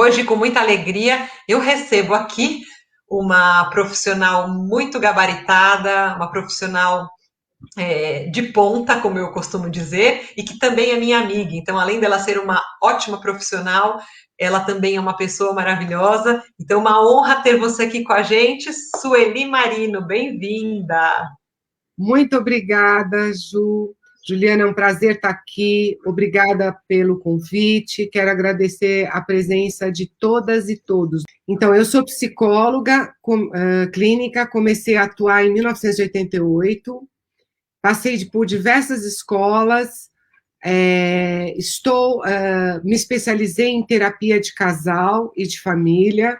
Hoje, com muita alegria, eu recebo aqui uma profissional muito gabaritada, uma profissional de ponta, como eu costumo dizer, e que também é minha amiga. Então, além dela ser uma ótima profissional, ela também é uma pessoa maravilhosa. Então, uma honra ter você aqui com a gente, Sueli Marino, bem-vinda. Muito obrigada, Ju. Juliana, é um prazer estar aqui. Obrigada pelo convite. Quero agradecer a presença de todas e todos. Então, eu sou psicóloga clínica, comecei a atuar em 1988, passei por diversas escolas, me especializei em terapia de casal e de família,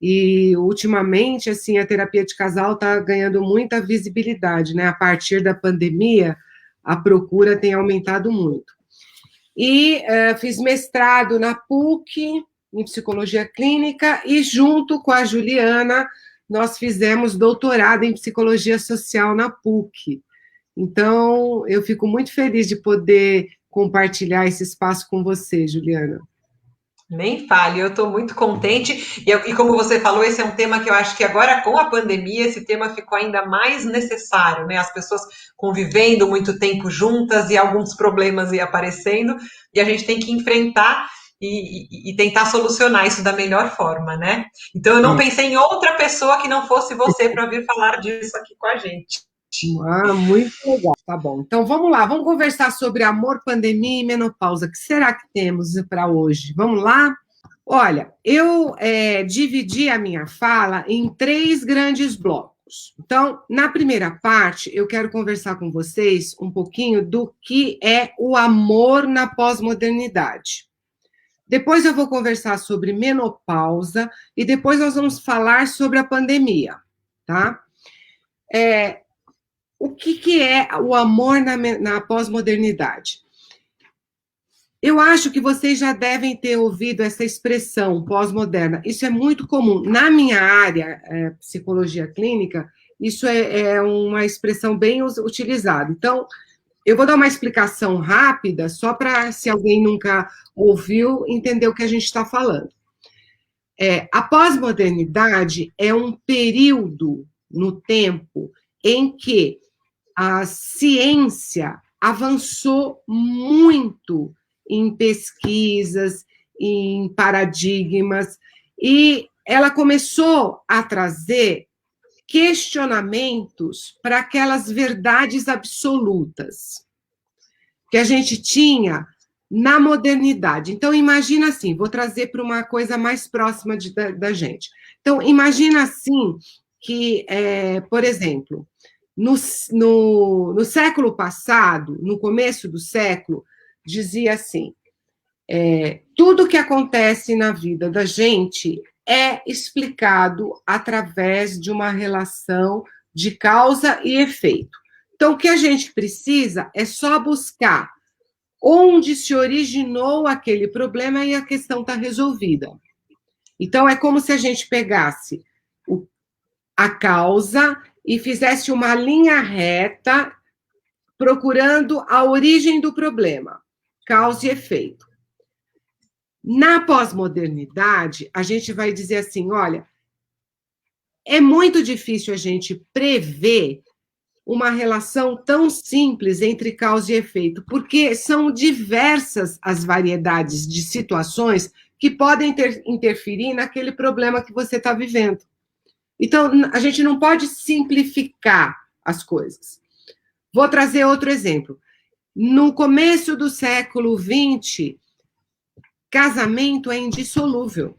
e ultimamente, assim, a terapia de casal está ganhando muita visibilidade, né? A partir da pandemia, a procura tem aumentado muito. E fiz mestrado na PUC, em psicologia clínica, e junto com a Juliana, nós fizemos doutorado em psicologia social na PUC. Então, eu fico muito feliz de poder compartilhar esse espaço com você, Juliana. Nem fale, eu estou muito contente. E como você falou, esse é um tema que eu acho que agora, com a pandemia, esse tema ficou ainda mais necessário, né? As pessoas convivendo muito tempo juntas e alguns problemas iam aparecendo, e a gente tem que enfrentar e tentar solucionar isso da melhor forma, né? Então, eu não pensei em outra pessoa que não fosse você para vir falar disso aqui com a gente. Ah, muito legal. Tá bom. Então vamos lá, vamos conversar sobre amor, pandemia e menopausa. O que será que temos para hoje? Vamos lá? Olha, eu dividi a minha fala em três grandes blocos. Então, na primeira parte, eu quero conversar com vocês um pouquinho do que é o amor na pós-modernidade. Depois eu vou conversar sobre menopausa e depois nós vamos falar sobre a pandemia, tá? O que é o amor na pós-modernidade? Eu acho que vocês já devem ter ouvido essa expressão pós-moderna. Isso é muito comum. Na minha área, psicologia clínica, isso é uma expressão bem utilizada. Então, eu vou dar uma explicação rápida, só para, se alguém nunca ouviu, entender o que a gente está falando. A pós-modernidade é um período no tempo em que a ciência avançou muito em pesquisas, em paradigmas, e ela começou a trazer questionamentos para aquelas verdades absolutas que a gente tinha na modernidade. Então, imagina assim, vou trazer para uma coisa mais próxima da gente. Então, imagina assim que, por exemplo, no século passado, no começo do século, dizia assim, tudo que acontece na vida da gente é explicado através de uma relação de causa e efeito. Então, o que a gente precisa é só buscar onde se originou aquele problema e a questão está resolvida. Então, é como se a gente pegasse a causa e fizesse uma linha reta procurando a origem do problema, causa e efeito. Na pós-modernidade, a gente vai dizer assim, olha, é muito difícil a gente prever uma relação tão simples entre causa e efeito, porque são diversas as variedades de situações que podem interferir naquele problema que você está vivendo. Então, a gente não pode simplificar as coisas. Vou trazer outro exemplo. No começo do século XX, casamento é indissolúvel.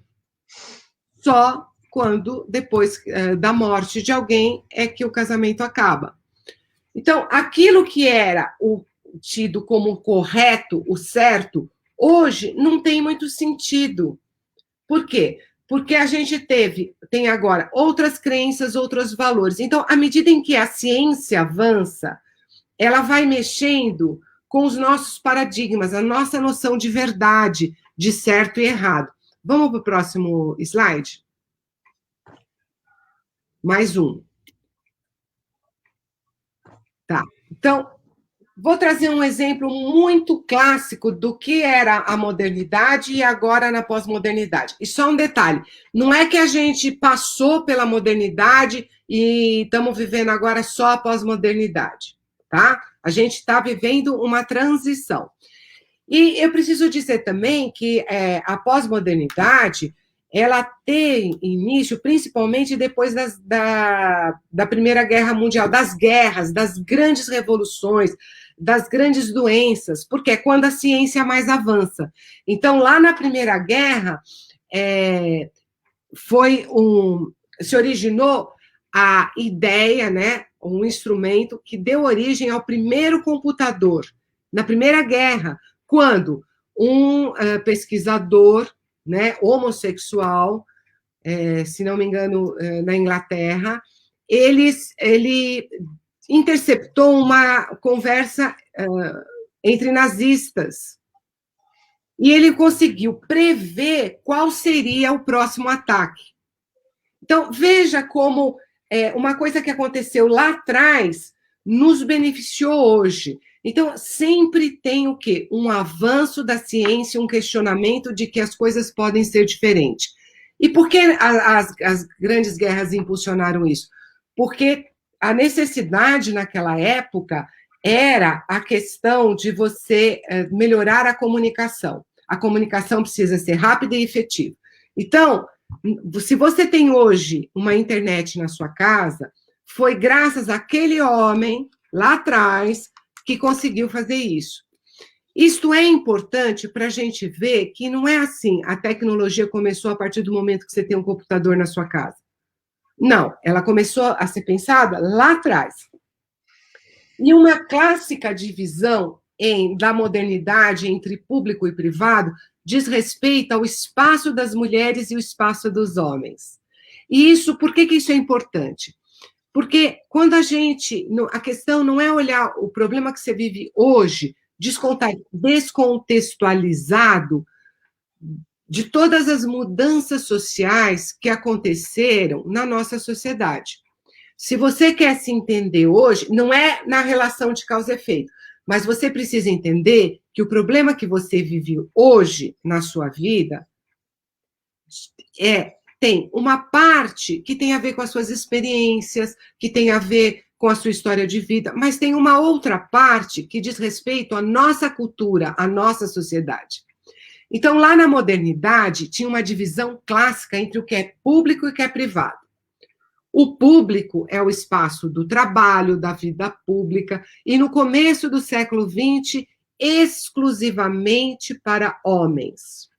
Só quando, depois da morte de alguém, é que o casamento acaba. Então, aquilo que era tido como correto, o certo, hoje não tem muito sentido. Por quê? Porque a gente tem agora outras crenças, outros valores. Então, à medida em que a ciência avança, ela vai mexendo com os nossos paradigmas, a nossa noção de verdade, de certo e errado. Vamos para o próximo slide? Mais um. Tá. Então, Vou trazer um exemplo muito clássico do que era a modernidade e agora na pós-modernidade. E só um detalhe: não é que a gente passou pela modernidade e estamos vivendo agora só a pós-modernidade, tá? A gente está vivendo uma transição. E eu preciso dizer também que a pós-modernidade ela tem início principalmente depois da Primeira Guerra Mundial, das guerras, das grandes revoluções, das grandes doenças, porque é quando a ciência mais avança. Então, lá na Primeira Guerra, se originou a ideia, né, um instrumento que deu origem ao primeiro computador, na Primeira Guerra, quando um pesquisador, né, homossexual, se não me engano, na Inglaterra, ele interceptou uma conversa entre nazistas e ele conseguiu prever qual seria o próximo ataque. Então, veja como uma coisa que aconteceu lá atrás nos beneficiou hoje. Então, sempre tem o quê? Um avanço da ciência, um questionamento de que as coisas podem ser diferentes. E por que as grandes guerras impulsionaram isso? Porque a necessidade naquela época era a questão de você melhorar a comunicação. A comunicação precisa ser rápida e efetiva. Então, se você tem hoje uma internet na sua casa, foi graças àquele homem lá atrás que conseguiu fazer isso. Isto é importante para a gente ver que não é assim, a tecnologia começou a partir do momento que você tem um computador na sua casa. Não, ela começou a ser pensada lá atrás. E uma clássica divisão da modernidade entre público e privado diz respeito ao espaço das mulheres e o espaço dos homens. E isso, por que isso é importante? Porque quando a questão não é olhar o problema que você vive hoje, descontextualizado de todas as mudanças sociais que aconteceram na nossa sociedade. Se você quer se entender hoje, não é na relação de causa e efeito, mas você precisa entender que o problema que você vive hoje na sua vida tem uma parte que tem a ver com as suas experiências, que tem a ver com a sua história de vida, mas tem uma outra parte que diz respeito à nossa cultura, à nossa sociedade. Então, lá na modernidade, tinha uma divisão clássica entre o que é público e o que é privado. O público é o espaço do trabalho, da vida pública, e no começo do século XX, exclusivamente para homens.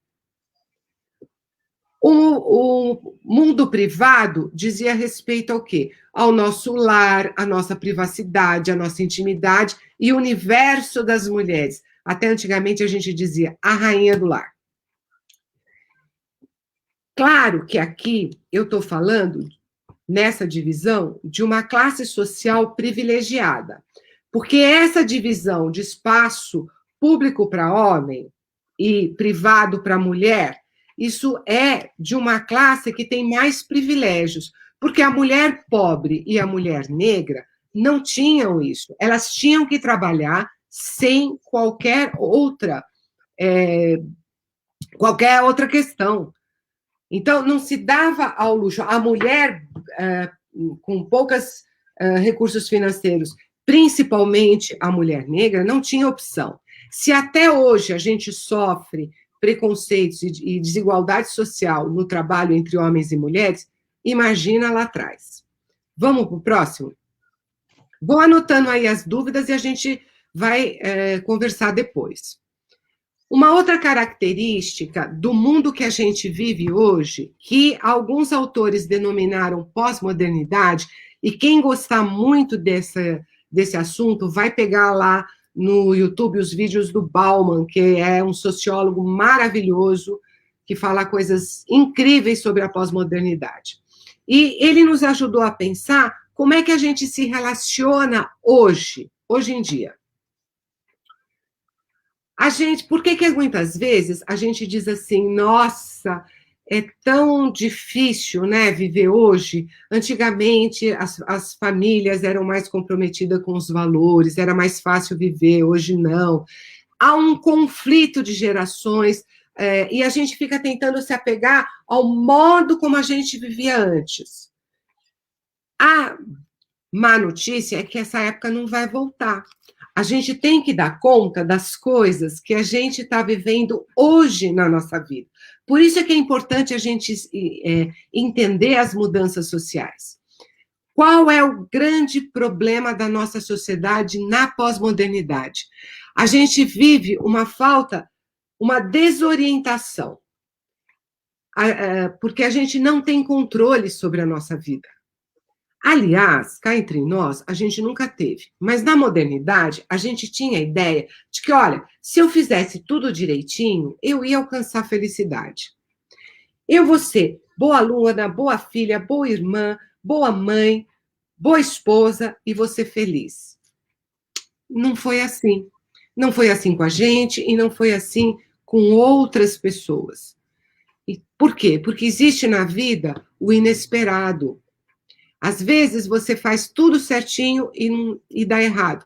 O mundo privado dizia respeito ao quê? Ao nosso lar, à nossa privacidade, à nossa intimidade e o universo das mulheres. Até antigamente a gente dizia a rainha do lar. Claro que aqui eu estou falando, nessa divisão, de uma classe social privilegiada, porque essa divisão de espaço público para homem e privado para mulher, isso é de uma classe que tem mais privilégios, porque a mulher pobre e a mulher negra não tinham isso. Elas tinham que trabalhar sem qualquer outra questão. Então, não se dava ao luxo. A mulher com poucos recursos financeiros, principalmente a mulher negra, não tinha opção. Se até hoje a gente sofre preconceitos e desigualdade social no trabalho entre homens e mulheres, imagina lá atrás. Vamos para o próximo? Vou anotando aí as dúvidas e a gente vai conversar depois. Uma outra característica do mundo que a gente vive hoje, que alguns autores denominaram pós-modernidade, e quem gostar muito desse assunto vai pegar lá no YouTube os vídeos do Bauman, que é um sociólogo maravilhoso, que fala coisas incríveis sobre a pós-modernidade. E ele nos ajudou a pensar como é que a gente se relaciona hoje em dia. Por que muitas vezes a gente diz assim, nossa, é tão difícil, né, viver hoje. Antigamente, as famílias eram mais comprometidas com os valores, era mais fácil viver, hoje não. Há um conflito de gerações, e a gente fica tentando se apegar ao modo como a gente vivia antes. A má notícia é que essa época não vai voltar. A gente tem que dar conta das coisas que a gente está vivendo hoje na nossa vida. Por isso é que é importante a gente entender as mudanças sociais. Qual é o grande problema da nossa sociedade na pós-modernidade? A gente vive uma falta, uma desorientação, porque a gente não tem controle sobre a nossa vida. Aliás, cá entre nós, a gente nunca teve. Mas na modernidade, a gente tinha a ideia de que, olha, se eu fizesse tudo direitinho, eu ia alcançar a felicidade. Eu vou ser boa aluna, boa filha, boa irmã, boa mãe, boa esposa e vou ser feliz. Não foi assim. Não foi assim com a gente e não foi assim com outras pessoas. E por quê? Porque existe na vida o inesperado. Às vezes você faz tudo certinho e dá errado.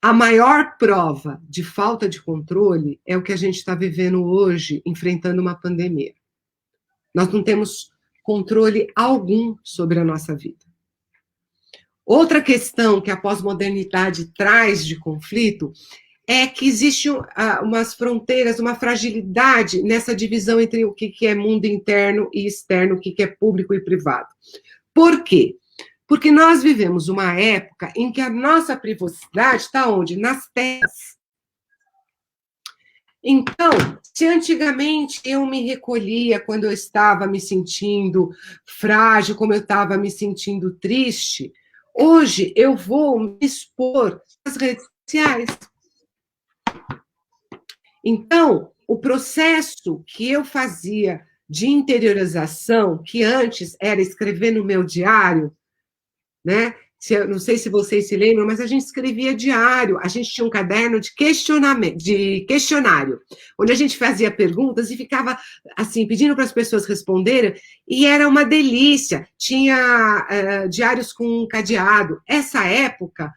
A maior prova de falta de controle é o que a gente está vivendo hoje, enfrentando uma pandemia. Nós não temos controle algum sobre a nossa vida. Outra questão que a pós-modernidade traz de conflito é que existe umas fronteiras, uma fragilidade nessa divisão entre o que é mundo interno e externo, o que é público e privado. Por quê? Porque nós vivemos uma época em que a nossa privacidade está onde? Nas telas. Então, se antigamente eu me recolhia quando eu estava me sentindo frágil, como eu estava me sentindo triste, hoje eu vou me expor nas redes sociais. Então, o processo que eu fazia de interiorização, que antes era escrever no meu diário, né? Não sei se vocês se lembram, mas a gente escrevia diário, a gente tinha um caderno de questionário, onde a gente fazia perguntas e ficava assim, pedindo para as pessoas responderem, e era uma delícia, tinha diários com cadeado. Essa época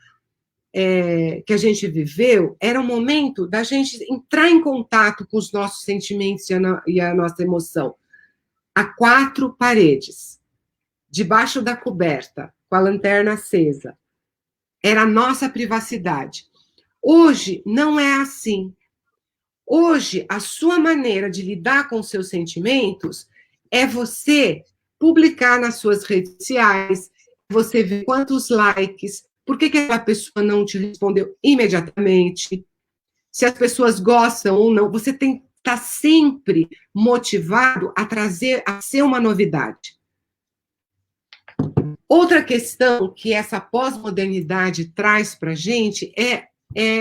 que a gente viveu era um momento da gente entrar em contato com os nossos sentimentos e a nossa emoção. A quatro paredes, debaixo da coberta, com a lanterna acesa. Era a nossa privacidade. Hoje não é assim. Hoje, a sua maneira de lidar com seus sentimentos é você publicar nas suas redes sociais, você ver quantos likes, por que aquela pessoa não te respondeu imediatamente, se as pessoas gostam ou não. Você tem que estar sempre motivado a ser uma novidade. Outra questão que essa pós-modernidade traz para a gente é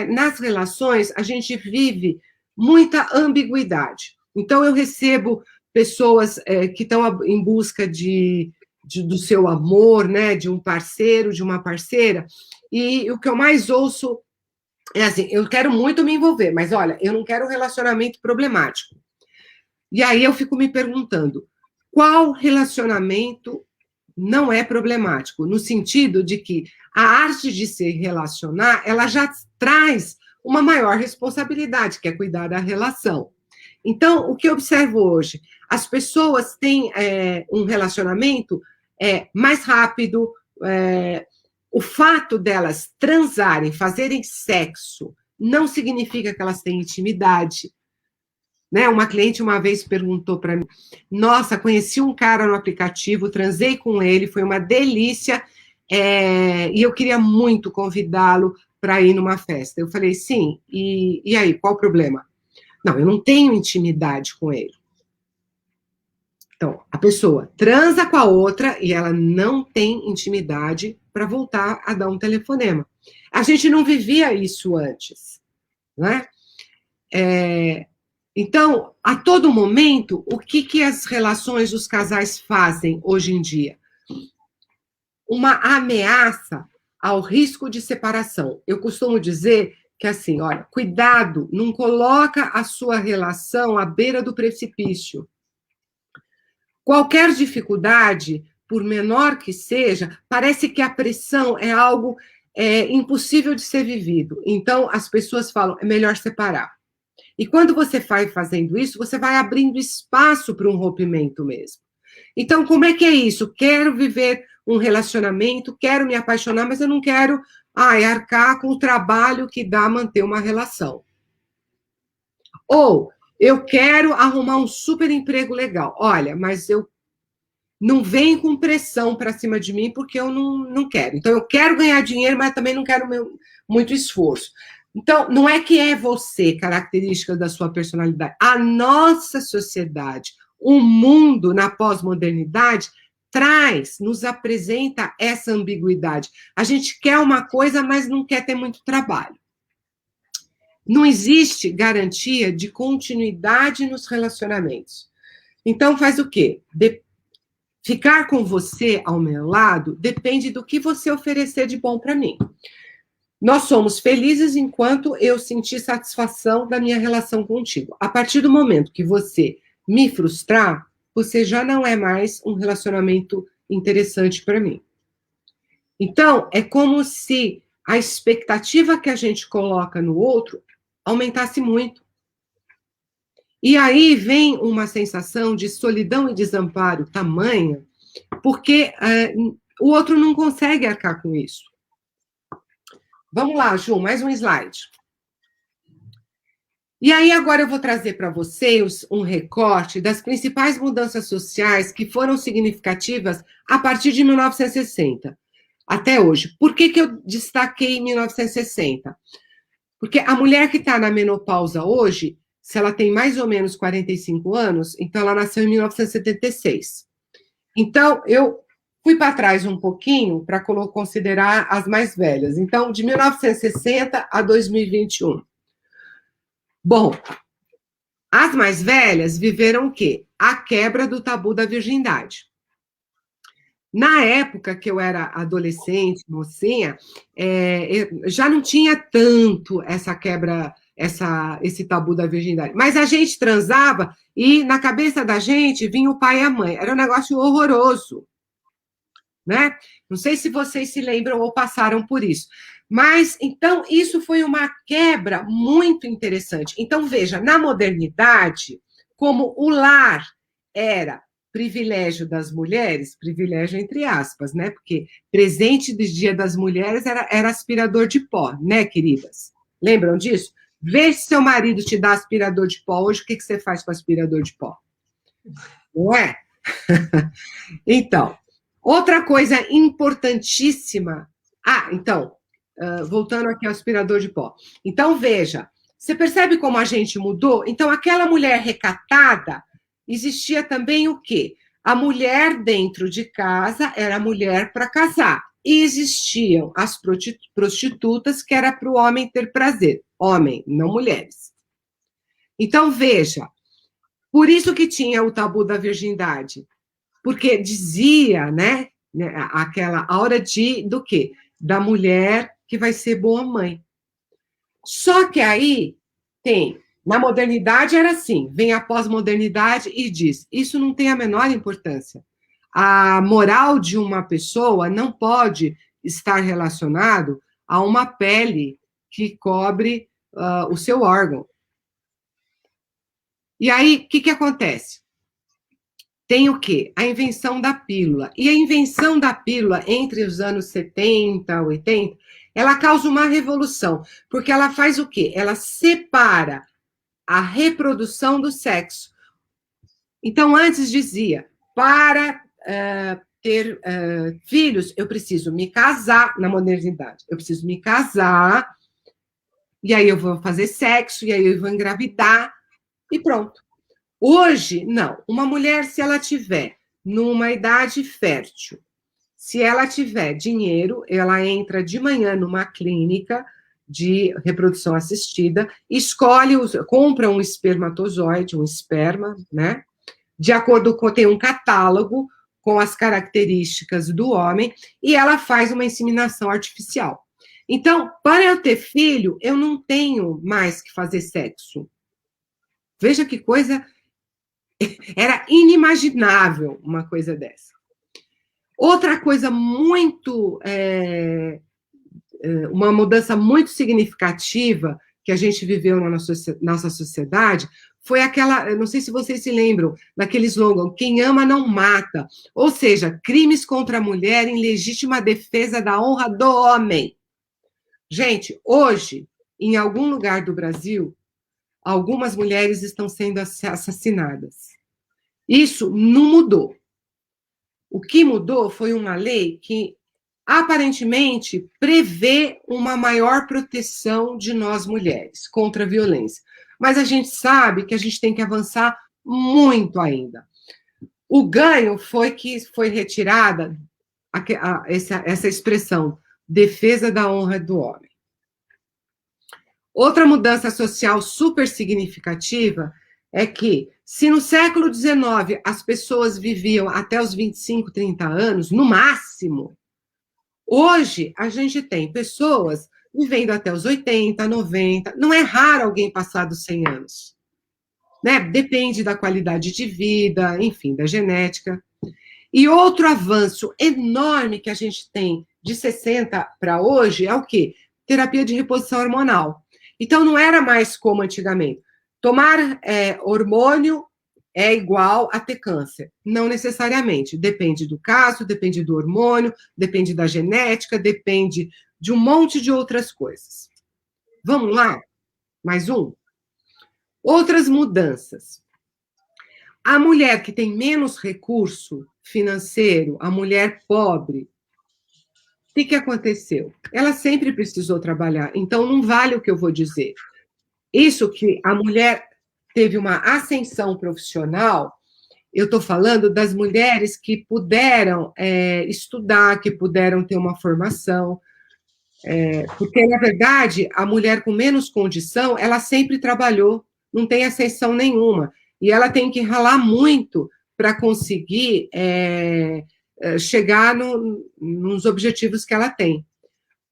nas relações, a gente vive muita ambiguidade. Então, eu recebo pessoas que estão em busca do seu amor, né, de um parceiro, de uma parceira, e o que eu mais ouço é assim, eu quero muito me envolver, mas olha, eu não quero um relacionamento problemático. E aí eu fico me perguntando, qual relacionamento não é problemático, no sentido de que a arte de se relacionar, ela já traz uma maior responsabilidade, que é cuidar da relação. Então, o que eu observo hoje? As pessoas têm um relacionamento mais rápido, o fato delas transarem, fazerem sexo, não significa que elas têm intimidade. Né? Uma cliente uma vez perguntou para mim, nossa, conheci um cara no aplicativo, transei com ele, foi uma delícia, e eu queria muito convidá-lo para ir numa festa. Eu falei, sim, e aí, qual o problema? Não, eu não tenho intimidade com ele. Então, a pessoa transa com a outra e ela não tem intimidade para voltar a dar um telefonema. A gente não vivia isso antes, né? Então, a todo momento, o que as relações dos casais fazem hoje em dia? Uma ameaça ao risco de separação. Eu costumo dizer que, assim, olha, cuidado, não coloca a sua relação à beira do precipício. Qualquer dificuldade, por menor que seja, parece que a pressão é algo impossível de ser vivido. Então, as pessoas falam, é melhor separar. E quando você vai fazendo isso, você vai abrindo espaço para um rompimento mesmo. Então, como é que é isso? Quero viver um relacionamento, quero me apaixonar, mas eu não quero arcar com o trabalho que dá a manter uma relação. Ou, eu quero arrumar um super emprego legal. Olha, mas eu não vem com pressão para cima de mim, porque eu não quero. Então, eu quero ganhar dinheiro, mas também não quero muito esforço. Então, não é que é você, característica da sua personalidade. A nossa sociedade, o mundo na pós-modernidade, nos apresenta essa ambiguidade. A gente quer uma coisa, mas não quer ter muito trabalho. Não existe garantia de continuidade nos relacionamentos. Então, faz o quê? Ficar com você ao meu lado depende do que você oferecer de bom para mim. Nós somos felizes enquanto eu sentir satisfação da minha relação contigo. A partir do momento que você me frustrar, você já não é mais um relacionamento interessante para mim. Então, é como se a expectativa que a gente coloca no outro aumentasse muito. E aí vem uma sensação de solidão e desamparo tamanha, porque o outro não consegue arcar com isso. Vamos lá, Ju, mais um slide. E aí agora eu vou trazer para vocês um recorte das principais mudanças sociais que foram significativas a partir de 1960 até hoje. Por que eu destaquei 1960? Porque a mulher que está na menopausa hoje, se ela tem mais ou menos 45 anos, então ela nasceu em 1976. Então, eu fui para trás um pouquinho para considerar as mais velhas. Então, de 1960 a 2021. Bom, as mais velhas viveram o quê? A quebra do tabu da virgindade. Na época que eu era adolescente, mocinha, já não tinha tanto essa quebra, esse tabu da virgindade. Mas a gente transava e na cabeça da gente vinha o pai e a mãe. Era um negócio horroroso, né? Não sei se vocês se lembram ou passaram por isso. Mas, então, isso foi uma quebra muito interessante. Então, veja, na modernidade, como o lar era privilégio das mulheres, privilégio entre aspas, né? Porque presente do Dia das Mulheres era aspirador de pó, né, queridas? Lembram disso? Vê se seu marido te dá aspirador de pó hoje, o que você faz com aspirador de pó? Não é? Então, outra coisa importantíssima... então, voltando aqui ao aspirador de pó. Então, veja, você percebe como a gente mudou? Então, aquela mulher recatada, existia também o quê? A mulher dentro de casa era mulher para casar. E existiam as prostitutas, que era para o homem ter prazer. Homem, não mulheres. Então, veja, por isso que tinha o tabu da virgindade. Porque dizia, né, a hora do quê? Da mulher que vai ser boa mãe. Só que aí na modernidade era assim, vem a pós-modernidade e diz, isso não tem a menor importância. A moral de uma pessoa não pode estar relacionado a uma pele que cobre o seu órgão. E aí, o que acontece? Tem o quê? A invenção da pílula. E a invenção da pílula, entre os anos 70 e 80, ela causa uma revolução, porque ela faz o quê? Ela separa a reprodução do sexo. Então, antes dizia, para ter filhos, eu preciso me casar, na modernidade, eu preciso me casar, e aí eu vou fazer sexo, e aí eu vou engravidar, e pronto. Hoje, não. Uma mulher, se ela tiver numa idade fértil, se ela tiver dinheiro, ela entra de manhã numa clínica de reprodução assistida, compra um espermatozoide, um esperma, né? De acordo com, tem um catálogo com as características do homem, e ela faz uma inseminação artificial. Então, para eu ter filho, eu não tenho mais que fazer sexo. Veja que coisa Era inimaginável uma coisa dessa. Outra coisa muito... uma mudança muito significativa que a gente viveu na nossa sociedade foi aquela, não sei se vocês se lembram, daquele slogan, quem ama não mata, ou seja, crimes contra a mulher em legítima defesa da honra do homem. Gente, hoje, em algum lugar do Brasil, algumas mulheres estão sendo assassinadas. Isso não mudou. O que mudou foi uma lei que aparentemente prevê uma maior proteção de nós mulheres contra a violência. Mas a gente sabe que a gente tem que avançar muito ainda. O ganho foi que foi retirada essa expressão, defesa da honra do homem. Outra mudança social super significativa é que, se no século XIX as pessoas viviam até os 25, 30 anos, no máximo, hoje, a gente tem pessoas vivendo até os 80, 90, não é raro alguém passar dos 100 anos, né? Depende da qualidade de vida, enfim, da genética. E outro avanço enorme que a gente tem de 60 para hoje é o quê? Terapia de reposição hormonal. Então, não era mais como antigamente. Tomar hormônio é igual a ter câncer. Não necessariamente. Depende do caso, depende do hormônio, depende da genética, depende de um monte de outras coisas. Vamos lá? Mais um? Outras mudanças. A mulher que tem menos recurso financeiro, a mulher pobre, o que aconteceu? Ela sempre precisou trabalhar, então não vale o que eu vou dizer. Isso que a mulher teve uma ascensão profissional, eu estou falando das mulheres que puderam estudar, que puderam ter uma formação, porque, na verdade, a mulher com menos condição, ela sempre trabalhou, não tem ascensão nenhuma, e ela tem que ralar muito para conseguir chegar nos objetivos que ela tem.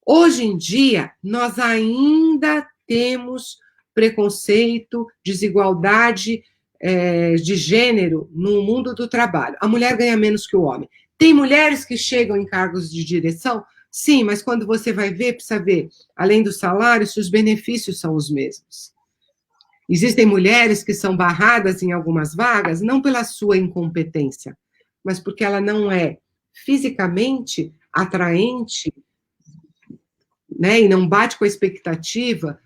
Hoje em dia, nós ainda temos preconceito, desigualdade de gênero no mundo do trabalho. A mulher ganha menos que o homem. Tem mulheres que chegam em cargos de direção? Sim, mas quando você vai ver, precisa ver, além do salário, se os benefícios são os mesmos. Existem mulheres que são barradas em algumas vagas, não pela sua incompetência, mas porque ela não é fisicamente atraente, né, e não bate com a expectativa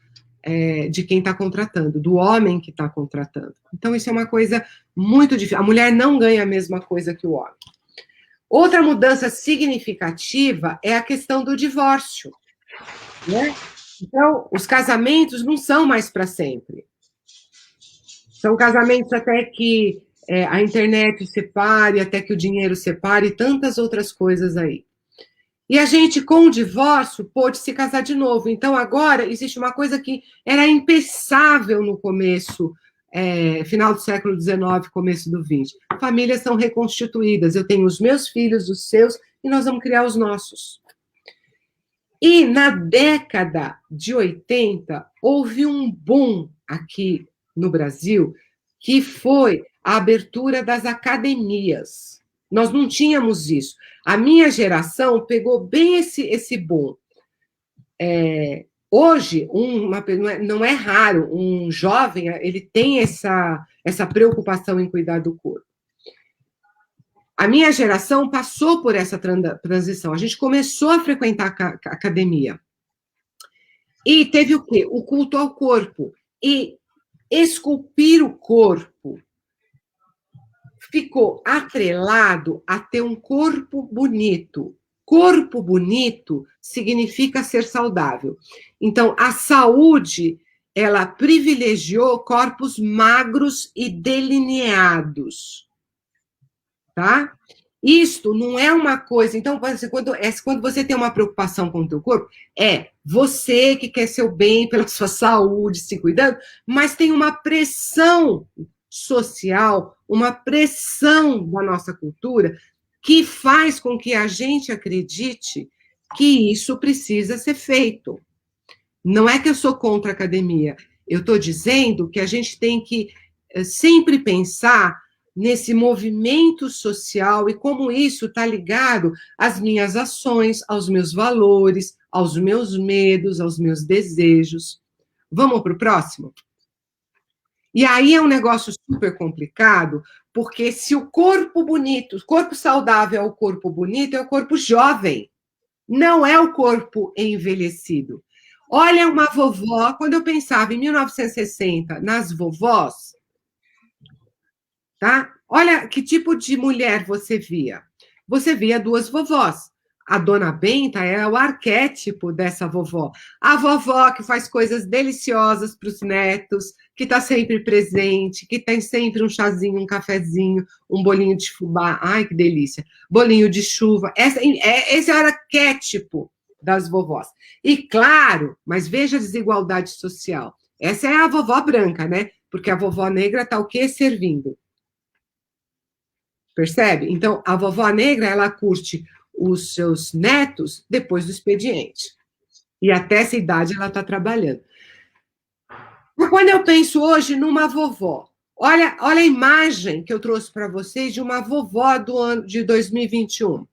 de quem está contratando, do homem que está contratando. Então, isso é uma coisa muito difícil. A mulher não ganha a mesma coisa que o homem. Outra mudança significativa é a questão do divórcio, né? Então, os casamentos não são mais para sempre. São casamentos até que a internet separe, até que o dinheiro separe, e tantas outras coisas aí. E a gente, com o divórcio, pôde se casar de novo. Então, agora, existe uma coisa que era impensável no começo, final do século XIX, começo do XX. Famílias são reconstituídas. Eu tenho os meus filhos, os seus, e nós vamos criar os nossos. E na década de 80, houve um boom aqui no Brasil, que foi a abertura das academias. Nós não tínhamos isso. A minha geração pegou bem esse boom. Hoje, não é raro, um jovem, ele tem essa preocupação em cuidar do corpo. A minha geração passou por essa transição. A gente começou a frequentar a academia. E teve o quê? O culto ao corpo. E esculpir o corpo ficou atrelado a ter um corpo bonito. Corpo bonito significa ser saudável. Então, a saúde, ela privilegiou corpos magros e delineados. Tá? Isto não é uma coisa... Então, quando você tem uma preocupação com o teu corpo, é você que quer seu bem pela sua saúde, se cuidando, mas tem uma pressão social, uma pressão da nossa cultura que faz com que a gente acredite que isso precisa ser feito. Não é que eu sou contra a academia, eu estou dizendo que a gente tem que sempre pensar nesse movimento social e como isso está ligado às minhas ações, aos meus valores, aos meus medos, aos meus desejos. Vamos para o próximo? E aí é um negócio super complicado, porque se o corpo bonito, o corpo saudável é o corpo bonito, é o corpo jovem, não é o corpo envelhecido. Olha uma vovó, quando eu pensava em 1960, nas vovós, tá? Olha que tipo de mulher você via. Você via duas vovós. A Dona Benta é o arquétipo dessa vovó. A vovó que faz coisas deliciosas para os netos, que está sempre presente, que tem sempre um chazinho, um cafezinho, um bolinho de fubá. Ai, que delícia. Bolinho de chuva. Esse é o arquétipo das vovós. E claro, mas veja a desigualdade social. Essa é a vovó branca, né? Porque a vovó negra está o quê? Servindo. Percebe? Então, a vovó negra, ela curte os seus netos depois do expediente. E até essa idade ela está trabalhando. Mas quando eu penso hoje numa vovó, olha a imagem que eu trouxe para vocês de uma vovó do ano de 2021.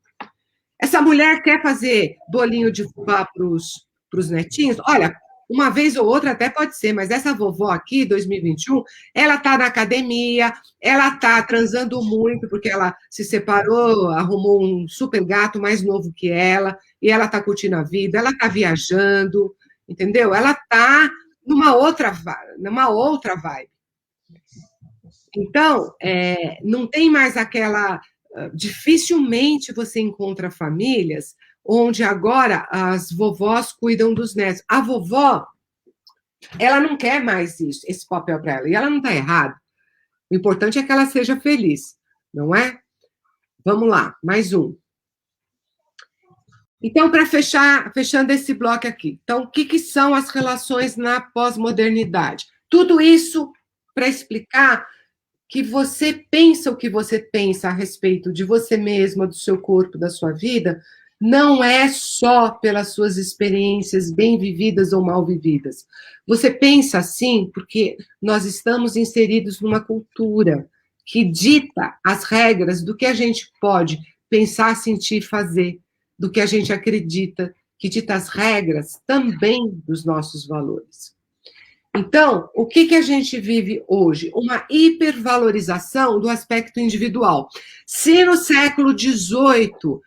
Essa mulher quer fazer bolinho de fubá para os netinhos? Olha, uma vez ou outra até pode ser, mas essa vovó aqui, 2021, ela está na academia, ela está transando muito, porque ela se separou, arrumou um super gato mais novo que ela, e ela está curtindo a vida, ela está viajando, entendeu? Ela está numa outra vibe. Então, não tem mais aquela... Dificilmente você encontra famílias onde agora as vovós cuidam dos netos. A vovó, ela não quer mais isso, esse papel para ela, e ela não está errada. O importante é que ela seja feliz, não é? Vamos lá, mais um. Então, para fechando esse bloco aqui. Então, o que são as relações na pós-modernidade? Tudo isso para explicar que você pensa o que você pensa a respeito de você mesma, do seu corpo, da sua vida, não é só pelas suas experiências bem vividas ou mal vividas. Você pensa assim porque nós estamos inseridos numa cultura que dita as regras do que a gente pode pensar, sentir e fazer, do que a gente acredita, que dita as regras também dos nossos valores. Então, o que a gente vive hoje? Uma hipervalorização do aspecto individual. Se no século XVIII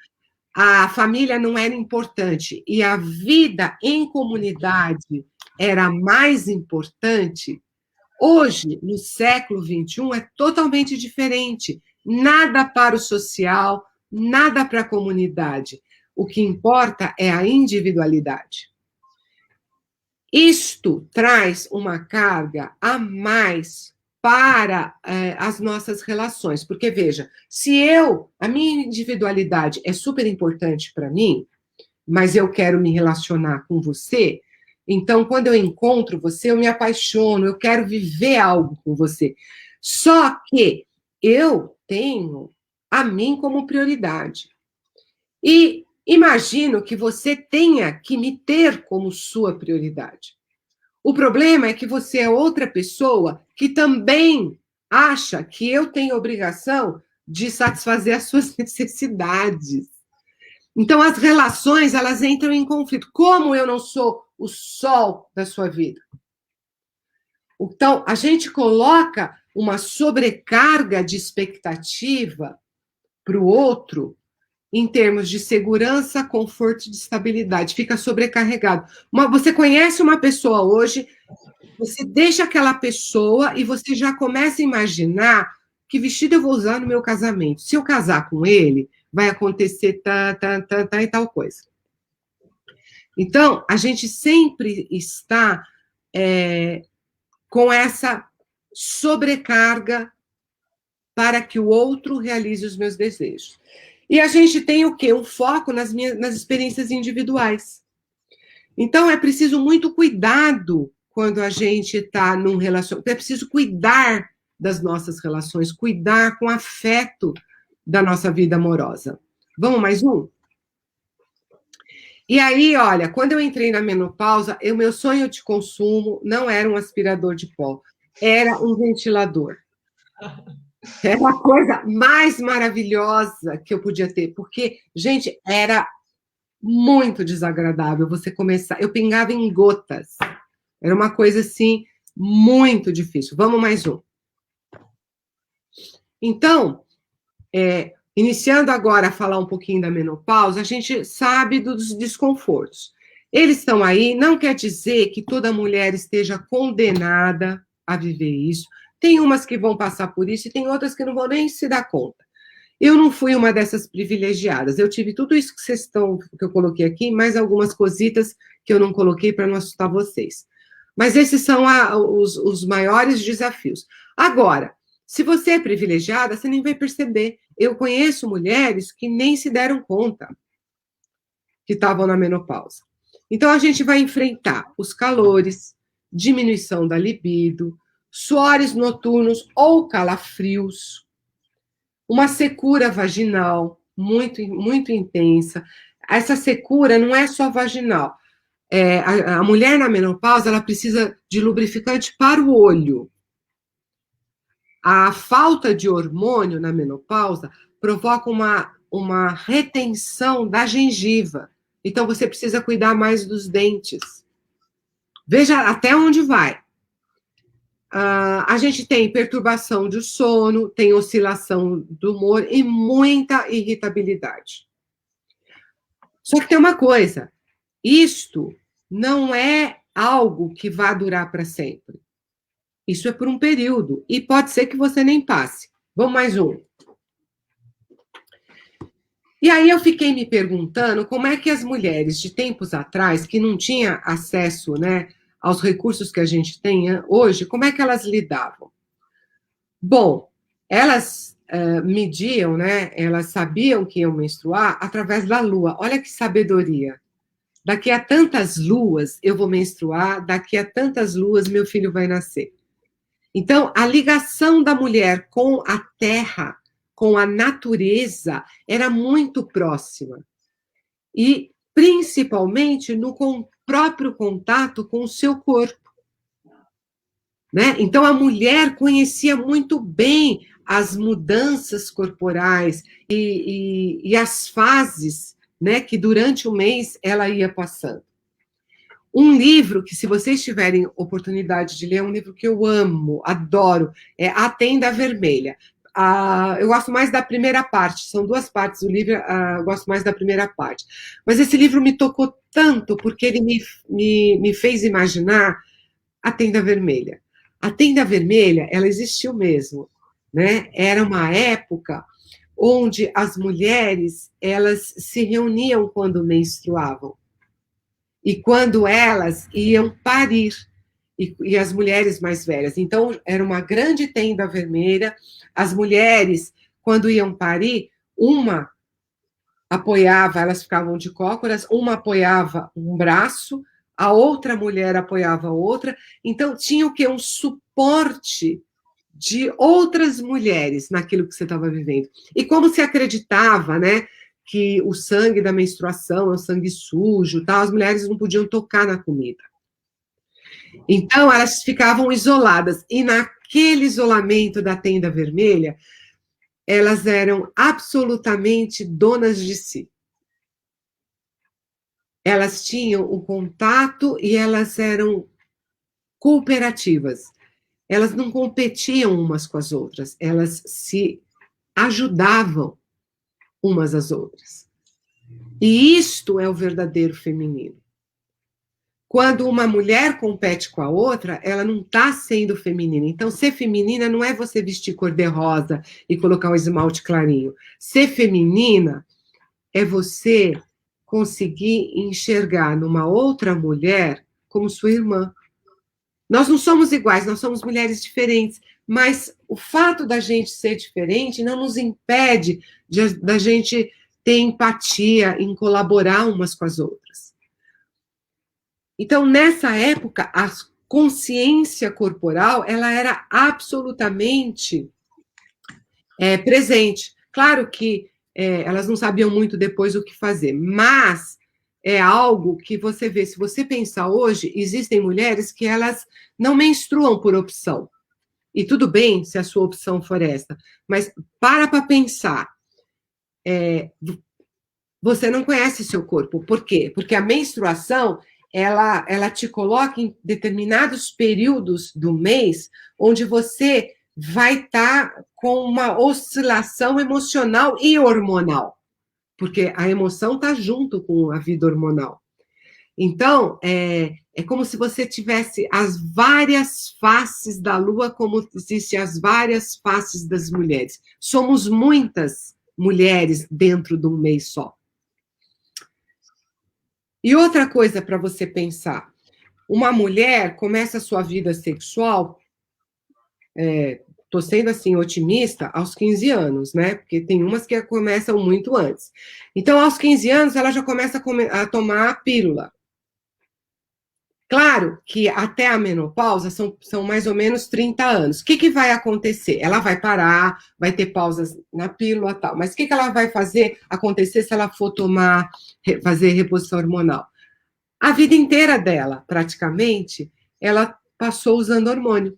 a família não era importante e a vida em comunidade era mais importante, hoje, no século XXI, é totalmente diferente. Nada para o social, nada para a comunidade. O que importa é a individualidade. Isto traz uma carga a mais para as nossas relações, porque, veja, se a minha individualidade é super importante para mim, mas eu quero me relacionar com você, então, quando eu encontro você, eu me apaixono, eu quero viver algo com você. Só que eu tenho a mim como prioridade. E imagino que você tenha que me ter como sua prioridade. O problema é que você é outra pessoa que também acha que eu tenho obrigação de satisfazer as suas necessidades. Então, as relações, elas entram em conflito. Como eu não sou o sol da sua vida? Então, a gente coloca uma sobrecarga de expectativa para o outro, em termos de segurança, conforto e de estabilidade, fica sobrecarregado. Você conhece uma pessoa hoje, você deixa aquela pessoa e você já começa a imaginar que vestido eu vou usar no meu casamento. Se eu casar com ele, vai acontecer e tal coisa. Então, a gente sempre está com essa sobrecarga para que o outro realize os meus desejos. E a gente tem o quê? Um foco nas experiências individuais. Então, é preciso muito cuidado quando a gente está num relacionamento. É preciso cuidar das nossas relações, cuidar com afeto da nossa vida amorosa. Vamos mais um? E aí, olha, quando eu entrei na menopausa, o meu sonho de consumo não era um aspirador de pó, era um ventilador. Era a coisa mais maravilhosa que eu podia ter, porque, gente, era muito desagradável você começar. Eu pingava em gotas. Era uma coisa assim muito difícil. Vamos mais um. Então, iniciando agora a falar um pouquinho da menopausa, a gente sabe dos desconfortos. Eles estão aí, não quer dizer que toda mulher esteja condenada a viver isso. Tem umas que vão passar por isso e tem outras que não vão nem se dar conta. Eu não fui uma dessas privilegiadas. Eu tive tudo isso que eu coloquei aqui, mais algumas cositas que eu não coloquei para não assustar vocês. Mas esses são os maiores desafios. Agora, se você é privilegiada, você nem vai perceber. Eu conheço mulheres que nem se deram conta que estavam na menopausa. Então, a gente vai enfrentar os calores, diminuição da libido, suores noturnos ou calafrios, uma secura vaginal muito, muito intensa. Essa secura não é só vaginal. A mulher na menopausa, ela precisa de lubrificante para o olho. A falta de hormônio na menopausa provoca uma retenção da gengiva. Então, você precisa cuidar mais dos dentes. Veja até onde vai. A gente tem perturbação do sono, tem oscilação do humor e muita irritabilidade. Só que tem uma coisa, isto não é algo que vá durar para sempre. Isso é por um período, e pode ser que você nem passe. Vamos mais um. E aí eu fiquei me perguntando como é que as mulheres de tempos atrás, que não tinham acesso, né, aos recursos que a gente tem hoje, como é que elas lidavam? Bom, elas mediam, né? Elas sabiam que iam menstruar através da lua. Olha que sabedoria. Daqui a tantas luas eu vou menstruar, daqui a tantas luas meu filho vai nascer. Então, a ligação da mulher com a terra, com a natureza, era muito próxima. E, principalmente, no próprio contato com o seu corpo. Né? Então, a mulher conhecia muito bem as mudanças corporais e as fases, né, que durante o mês ela ia passando. Um livro que, se vocês tiverem oportunidade de ler, é um livro que eu amo, adoro, é A Tenda Vermelha. Eu gosto mais da primeira parte, são duas partes do livro, eu gosto mais da primeira parte. Mas esse livro me tocou tanto, porque ele me fez imaginar a Tenda Vermelha. A Tenda Vermelha, ela existiu mesmo, né? Era uma época onde as mulheres, elas se reuniam quando menstruavam. E quando elas iam parir, e as mulheres mais velhas. Então, era uma grande tenda vermelha. As mulheres, quando iam parir, uma apoiava, elas ficavam de cócoras, uma apoiava um braço, a outra mulher apoiava a outra. Então, tinha o quê? Um suporte de outras mulheres naquilo que você estava vivendo. E como se acreditava, né, que o sangue da menstruação é o sangue sujo, tal, as mulheres não podiam tocar na comida. Então, elas ficavam isoladas. E naquele isolamento da tenda vermelha, elas eram absolutamente donas de si. Elas tinham o contato e elas eram cooperativas. Elas não competiam umas com as outras, elas se ajudavam umas às outras. E isto é o verdadeiro feminino. Quando uma mulher compete com a outra, ela não está sendo feminina. Então, ser feminina não é você vestir cor-de-rosa e colocar um esmalte clarinho. Ser feminina é você conseguir enxergar numa outra mulher como sua irmã. Nós não somos iguais, nós somos mulheres diferentes, mas o fato da gente ser diferente não nos impede da gente ter empatia em colaborar umas com as outras. Então, nessa época, a consciência corporal, ela era absolutamente presente. Claro que elas não sabiam muito depois o que fazer, mas é algo que você vê, se você pensar hoje, existem mulheres que elas não menstruam por opção. E tudo bem se a sua opção for essa, mas para pensar. Você não conhece seu corpo. Por quê? Porque a menstruação, ela te coloca em determinados períodos do mês onde você vai estar com uma oscilação emocional e hormonal, porque a emoção está junto com a vida hormonal. Então, é como se você tivesse as várias faces da Lua, como existem as várias faces das mulheres. Somos muitas mulheres dentro de um mês só. E outra coisa para você pensar, uma mulher começa a sua vida sexual, estou sendo assim otimista, aos 15 anos, né? Porque tem umas que começam muito antes. Então, aos 15 anos, ela já começa a tomar a pílula. Claro que até a menopausa são mais ou menos 30 anos. O que vai acontecer? Ela vai parar, vai ter pausas na pílula e tal. Mas o que ela vai acontecer se ela for fazer reposição hormonal? A vida inteira dela, praticamente, ela passou usando hormônio.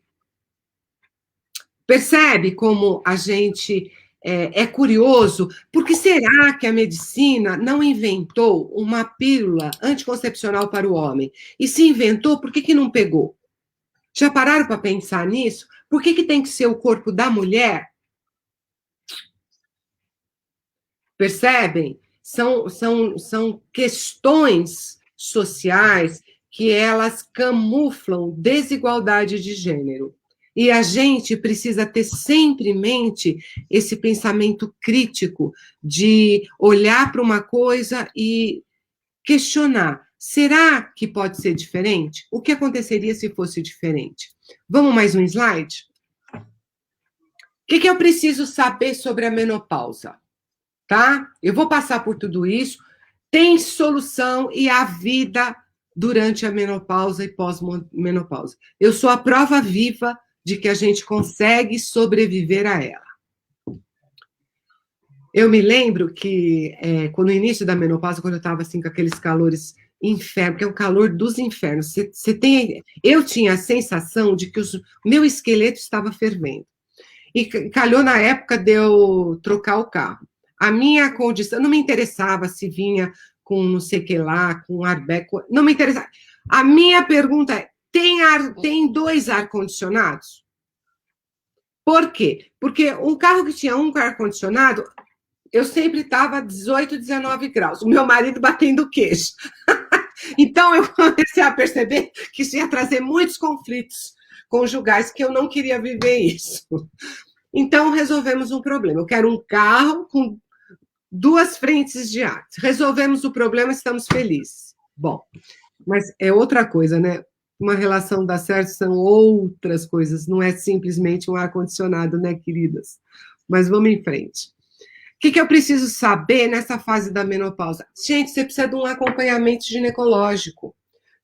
Percebe como a gente é curioso? Porque será que a medicina não inventou uma pílula anticoncepcional para o homem? E se inventou, por que não pegou? Já pararam para pensar nisso? Por que tem que ser o corpo da mulher? Percebem? São questões sociais que elas camuflam desigualdade de gênero. E a gente precisa ter sempre em mente esse pensamento crítico de olhar para uma coisa e questionar. Será que pode ser diferente? O que aconteceria se fosse diferente? Vamos mais um slide? O que eu preciso saber sobre a menopausa? Tá? Eu vou passar por tudo isso. Tem solução e a vida durante a menopausa e pós-menopausa. Eu sou a prova viva de que a gente consegue sobreviver a ela. Eu me lembro que, no início da menopausa, quando eu estava assim, com aqueles calores infernos, que é o calor dos infernos, eu tinha a sensação de que o meu esqueleto estava fervendo. E calhou na época de eu trocar o carro. A minha condição, não me interessava se vinha com não sei o que lá, com airbag, não me interessava. A minha pergunta é, tem 2 ar-condicionados? Por quê? Porque um carro que tinha um ar-condicionado, eu sempre estava a 18, 19 graus. O meu marido batendo queixo. Então, eu comecei a perceber que isso ia trazer muitos conflitos conjugais, que eu não queria viver isso. Então, resolvemos um problema. Eu quero um carro com 2 frentes de ar. Resolvemos o problema, estamos felizes. Bom, mas é outra coisa, né? Uma relação dá certo são outras coisas, não é simplesmente um ar-condicionado, né, queridas? Mas vamos em frente. O que eu preciso saber nessa fase da menopausa? Gente, você precisa de um acompanhamento ginecológico.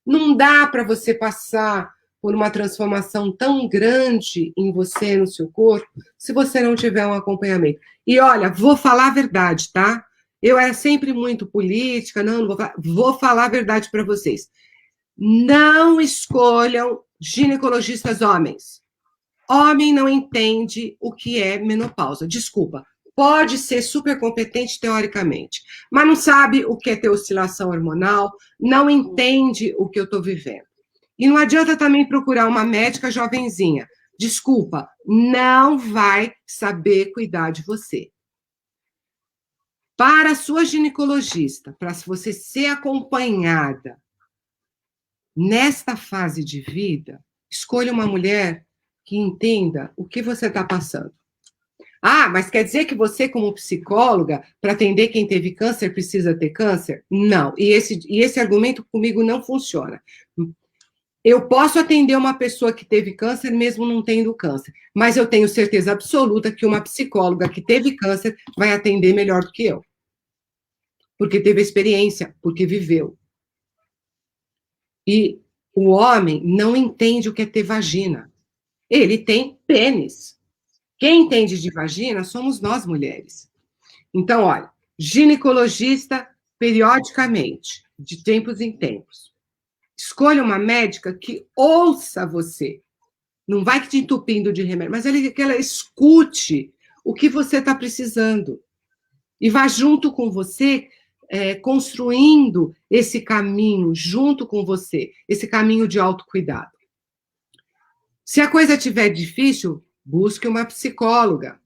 Não dá para você passar por uma transformação tão grande em você, no seu corpo, se você não tiver um acompanhamento. E olha, vou falar a verdade, tá? Eu era sempre muito política, não vou falar a verdade para vocês. Não escolham ginecologistas homens. Homem não entende o que é menopausa. Desculpa. Pode ser super competente teoricamente, mas não sabe o que é ter oscilação hormonal, não entende o que eu estou vivendo. E não adianta também procurar uma médica jovenzinha. Desculpa, não vai saber cuidar de você. Para a sua ginecologista, para você ser acompanhada nesta fase de vida, escolha uma mulher que entenda o que você está passando. Ah, mas quer dizer que você, como psicóloga, para atender quem teve câncer, precisa ter câncer? Não, e esse argumento comigo não funciona. Eu posso atender uma pessoa que teve câncer, mesmo não tendo câncer, mas eu tenho certeza absoluta que uma psicóloga que teve câncer vai atender melhor do que eu. Porque teve experiência, porque viveu. E o homem não entende o que é ter vagina. Ele tem pênis. Quem entende de vagina somos nós, mulheres. Então, olha, ginecologista periodicamente, de tempos em tempos. Escolha uma médica que ouça você. Não vai te entupindo de remédio, mas que ela escute o que você está precisando. E vá junto com você, construindo esse caminho, junto com você, esse caminho de autocuidado. Se a coisa estiver difícil, busque uma psicóloga.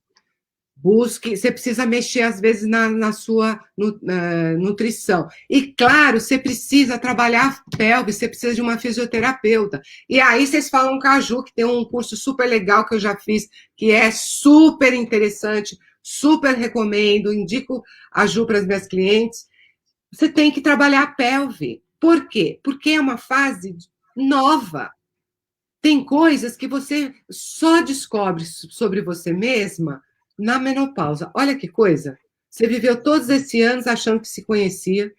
Você precisa mexer, às vezes, na sua nutrição. E, claro, você precisa trabalhar a pelve, você precisa de uma fisioterapeuta. E aí vocês falam com a Ju, que tem um curso super legal que eu já fiz, que é super interessante, super recomendo, indico a Ju para as minhas clientes. Você tem que trabalhar a pelve. Por quê? Porque é uma fase nova. Tem coisas que você só descobre sobre você mesma na menopausa. Olha que coisa. Você viveu todos esses anos achando que se conhecia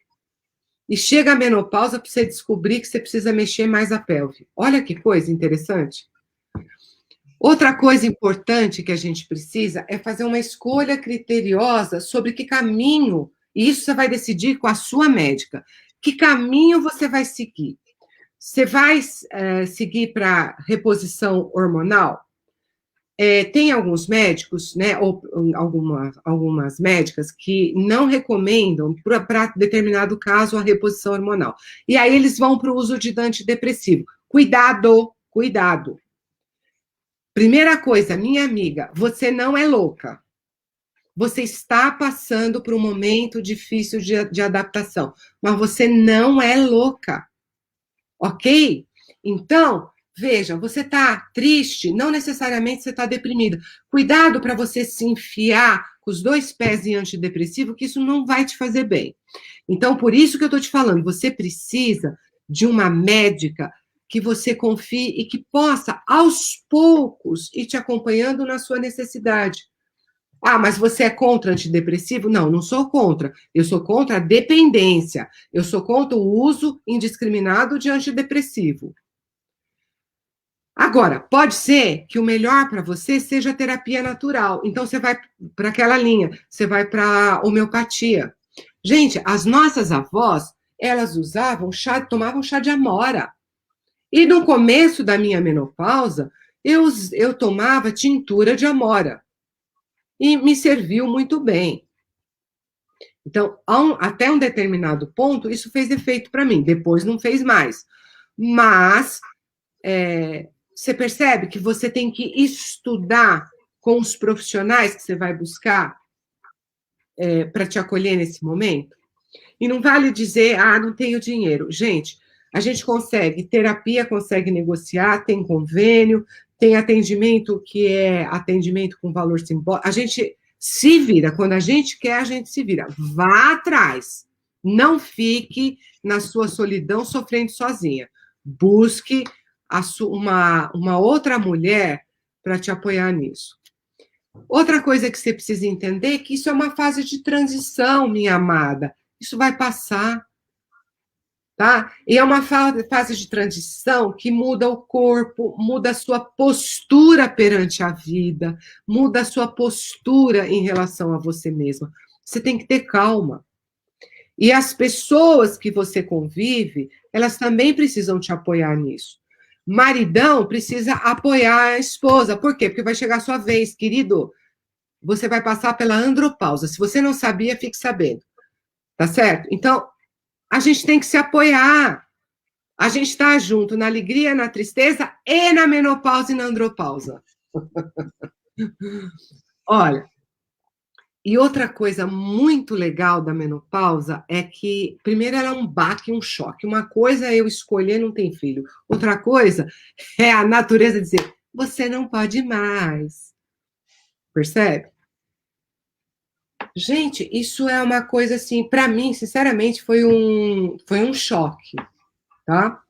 e chega a menopausa para você descobrir que você precisa mexer mais a pelve. Olha que coisa interessante. Outra coisa importante que a gente precisa é fazer uma escolha criteriosa sobre que caminho, e isso você vai decidir com a sua médica, que caminho você vai seguir. Você vai seguir para reposição hormonal? Tem alguns médicos, né, ou algumas médicas que não recomendam para determinado caso a reposição hormonal. E aí eles vão para o uso de antidepressivo. Cuidado, cuidado. Primeira coisa, minha amiga, você não é louca. Você está passando por um momento difícil de adaptação, mas você não é louca. Ok? Então, veja, você está triste, não necessariamente você está deprimida. Cuidado para você se enfiar com os 2 pés em antidepressivo, que isso não vai te fazer bem. Então, por isso que eu estou te falando, você precisa de uma médica que você confie e que possa, aos poucos, ir te acompanhando na sua necessidade. Ah, mas você é contra antidepressivo? Não, não sou contra. Eu sou contra a dependência. Eu sou contra o uso indiscriminado de antidepressivo. Agora, pode ser que o melhor para você seja a terapia natural. Então, você vai para aquela linha, você vai para a homeopatia. Gente, as nossas avós, elas tomavam chá de amora. E no começo da minha menopausa, eu tomava tintura de amora. E me serviu muito bem. Então, até um determinado ponto, isso fez efeito para mim. Depois não fez mais. Mas você percebe que você tem que estudar com os profissionais que você vai buscar para te acolher nesse momento. E não vale dizer, não tenho dinheiro. Gente, a gente consegue, terapia consegue negociar, tem convênio, tem atendimento que é atendimento com valor simbólico. A gente se vira. Quando a gente quer, a gente se vira. Vá atrás. Não fique na sua solidão sofrendo sozinha. Busque uma outra mulher para te apoiar nisso. Outra coisa que você precisa entender é que isso é uma fase de transição, minha amada. Isso vai passar. Tá? E é uma fase de transição que muda o corpo, muda a sua postura perante a vida, muda a sua postura em relação a você mesma. Você tem que ter calma. E as pessoas que você convive, elas também precisam te apoiar nisso. Maridão precisa apoiar a esposa. Por quê? Porque vai chegar a sua vez, querido. Você vai passar pela andropausa. Se você não sabia, fique sabendo. Tá certo? Então, a gente tem que se apoiar. A gente está junto na alegria, na tristeza e na menopausa e na andropausa. Olha, e outra coisa muito legal da menopausa é que, primeiro, ela é um baque, um choque. Uma coisa é eu escolher não ter filho. Outra coisa é a natureza dizer, você não pode mais. Percebe? Gente, isso é uma coisa assim, para mim, sinceramente, foi um choque, tá?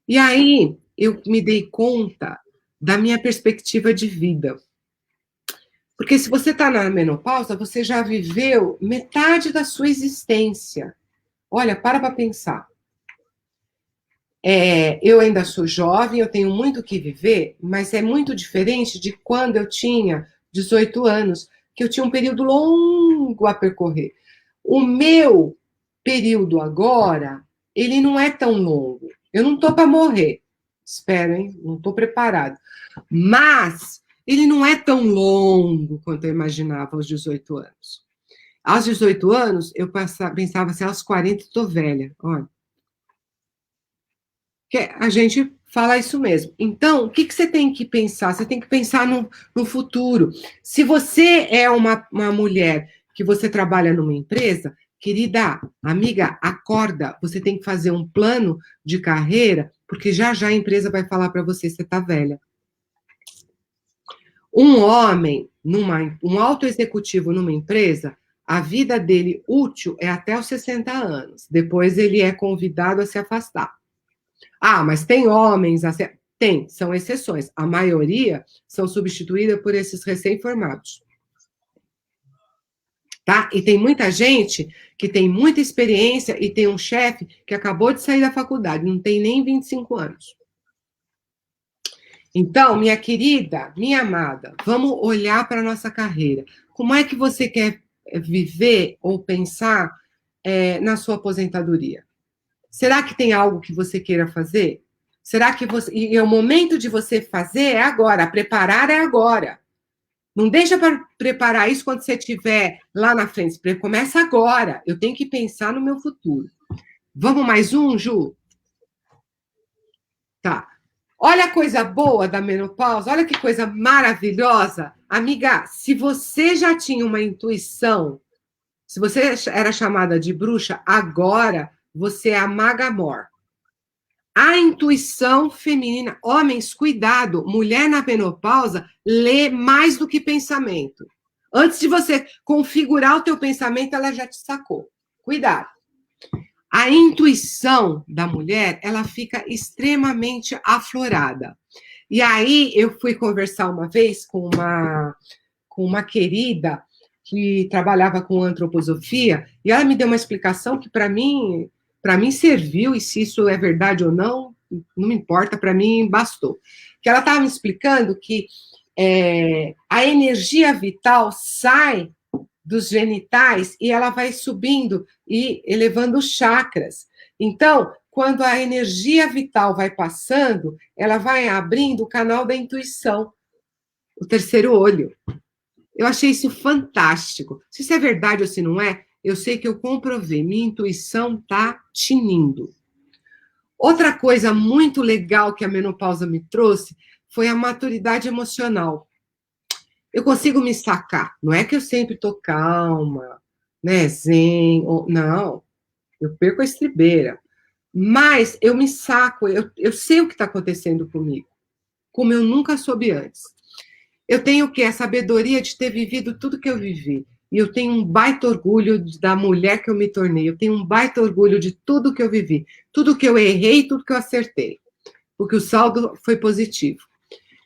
E aí, eu me dei conta da minha perspectiva de vida. Porque se você está na menopausa, você já viveu metade da sua existência. Olha, para pensar. Eu ainda sou jovem, eu tenho muito o que viver, mas é muito diferente de quando eu tinha 18 anos, que eu tinha um período longo a percorrer. O meu período agora, ele não é tão longo. Eu não estou para morrer, Espero, hein? Não estou preparado. Mas ele não é tão longo quanto eu imaginava aos 18 anos. Aos 18 anos, eu pensava assim, aos 40 estou velha. Olha. Que a gente fala isso mesmo. Então, o que você tem que pensar? Você tem que pensar no futuro. Se você é uma mulher que você trabalha numa empresa, querida amiga, acorda. Você tem que fazer um plano de carreira, porque já já a empresa vai falar para você, você está velha. Um homem, um alto executivo numa empresa, a vida dele útil é até os 60 anos. Depois ele é convidado a se afastar. Ah, mas tem homens, tem, são exceções. A maioria são substituídas por esses recém-formados. Tá? E tem muita gente que tem muita experiência e tem um chefe que acabou de sair da faculdade, não tem nem 25 anos. Então, minha querida, minha amada, vamos olhar para a nossa carreira. Como é que você quer viver ou pensar na sua aposentadoria? Será que tem algo que você queira fazer? Será que você... E o momento de você fazer é agora, preparar é agora. Não deixa para preparar isso quando você estiver lá na frente. Começa agora. Eu tenho que pensar no meu futuro. Vamos mais um, Ju? Tá. Olha a coisa boa da menopausa, olha que coisa maravilhosa. Amiga, se você já tinha uma intuição, se você era chamada de bruxa, agora você é a Maga Mor. A intuição feminina, homens, cuidado, mulher na menopausa lê mais do que pensamento. Antes de você configurar o teu pensamento, ela já te sacou. Cuidado. A intuição da mulher, ela fica extremamente aflorada. E aí, eu fui conversar uma vez com uma querida que trabalhava com antroposofia, e ela me deu uma explicação que, para mim serviu, e se isso é verdade ou não, não me importa, para mim bastou. Que ela estava me explicando que a energia vital sai dos genitais e ela vai subindo e elevando os chakras. Então, quando a energia vital vai passando, ela vai abrindo o canal da intuição, o terceiro olho. Eu achei isso fantástico. Se isso é verdade ou se não é, eu sei que eu comprovei. Minha intuição está tinindo. Outra coisa muito legal que a menopausa me trouxe foi a maturidade emocional. Eu consigo me sacar. Não é que eu sempre estou calma, né, zen, não. Eu perco a estribeira. Mas eu me saco, eu sei o que está acontecendo comigo, como eu nunca soube antes. Eu tenho o quê? A sabedoria de ter vivido tudo que eu vivi. E eu tenho um baita orgulho da mulher que eu me tornei. Eu tenho um baita orgulho de tudo que eu vivi. Tudo que eu errei, tudo que eu acertei. Porque o saldo foi positivo.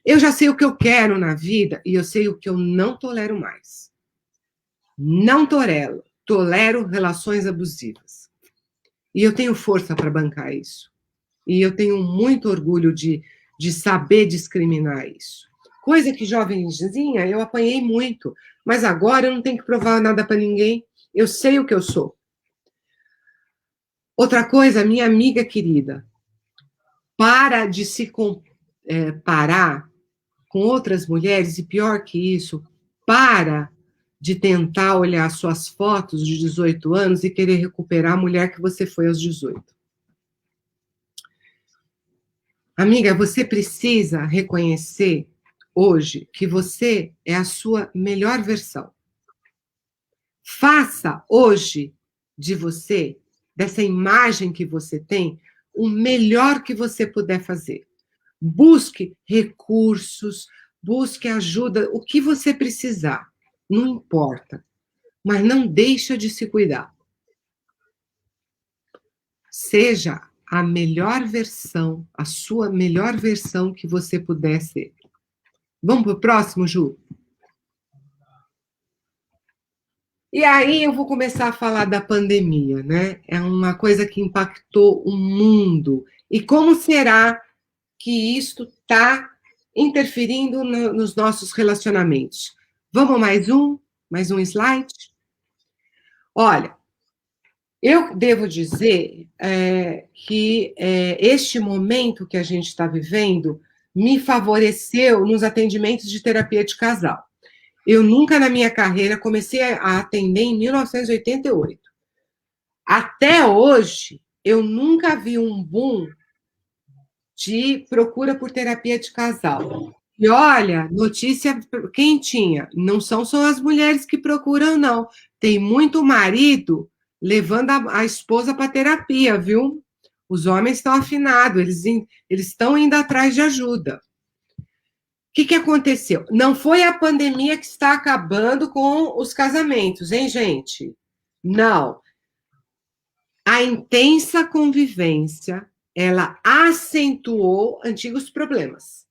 Eu já sei o que eu quero na vida e eu sei o que eu não tolero mais. Não tolero relações abusivas. E eu tenho força para bancar isso. E eu tenho muito orgulho de saber discriminar isso. Coisa que jovenzinha eu apanhei muito, mas agora eu não tenho que provar nada para ninguém. Eu sei o que eu sou. Outra coisa, minha amiga querida, para de se comparar com outras mulheres, e pior que isso, para de tentar olhar suas fotos de 18 anos e querer recuperar a mulher que você foi aos 18. Amiga, você precisa reconhecer hoje que você é a sua melhor versão. Faça hoje de você, dessa imagem que você tem, o melhor que você puder fazer. Busque recursos, busque ajuda, o que você precisar, não importa, mas não deixa de se cuidar. Seja a melhor versão, a sua melhor versão que você puder ser. Vamos para o próximo, Ju? E aí eu vou começar a falar da pandemia, né? É uma coisa que impactou o mundo. E como será que isto está interferindo nos nossos relacionamentos? Vamos mais um slide? Olha, Eu devo dizer que este momento que a gente está vivendo me favoreceu nos atendimentos de terapia de casal. Eu nunca na minha carreira comecei a atender em 1988. Até hoje, eu nunca vi um boom de procura por terapia de casal. E olha, notícia quentinha, não são só as mulheres que procuram, não. Tem muito marido levando a esposa para terapia, viu? Os homens estão afinados, eles estão indo atrás de ajuda. O que aconteceu? Não foi a pandemia que está acabando com os casamentos, hein, gente? Não. A intensa convivência, ela acentuou antigos problemas.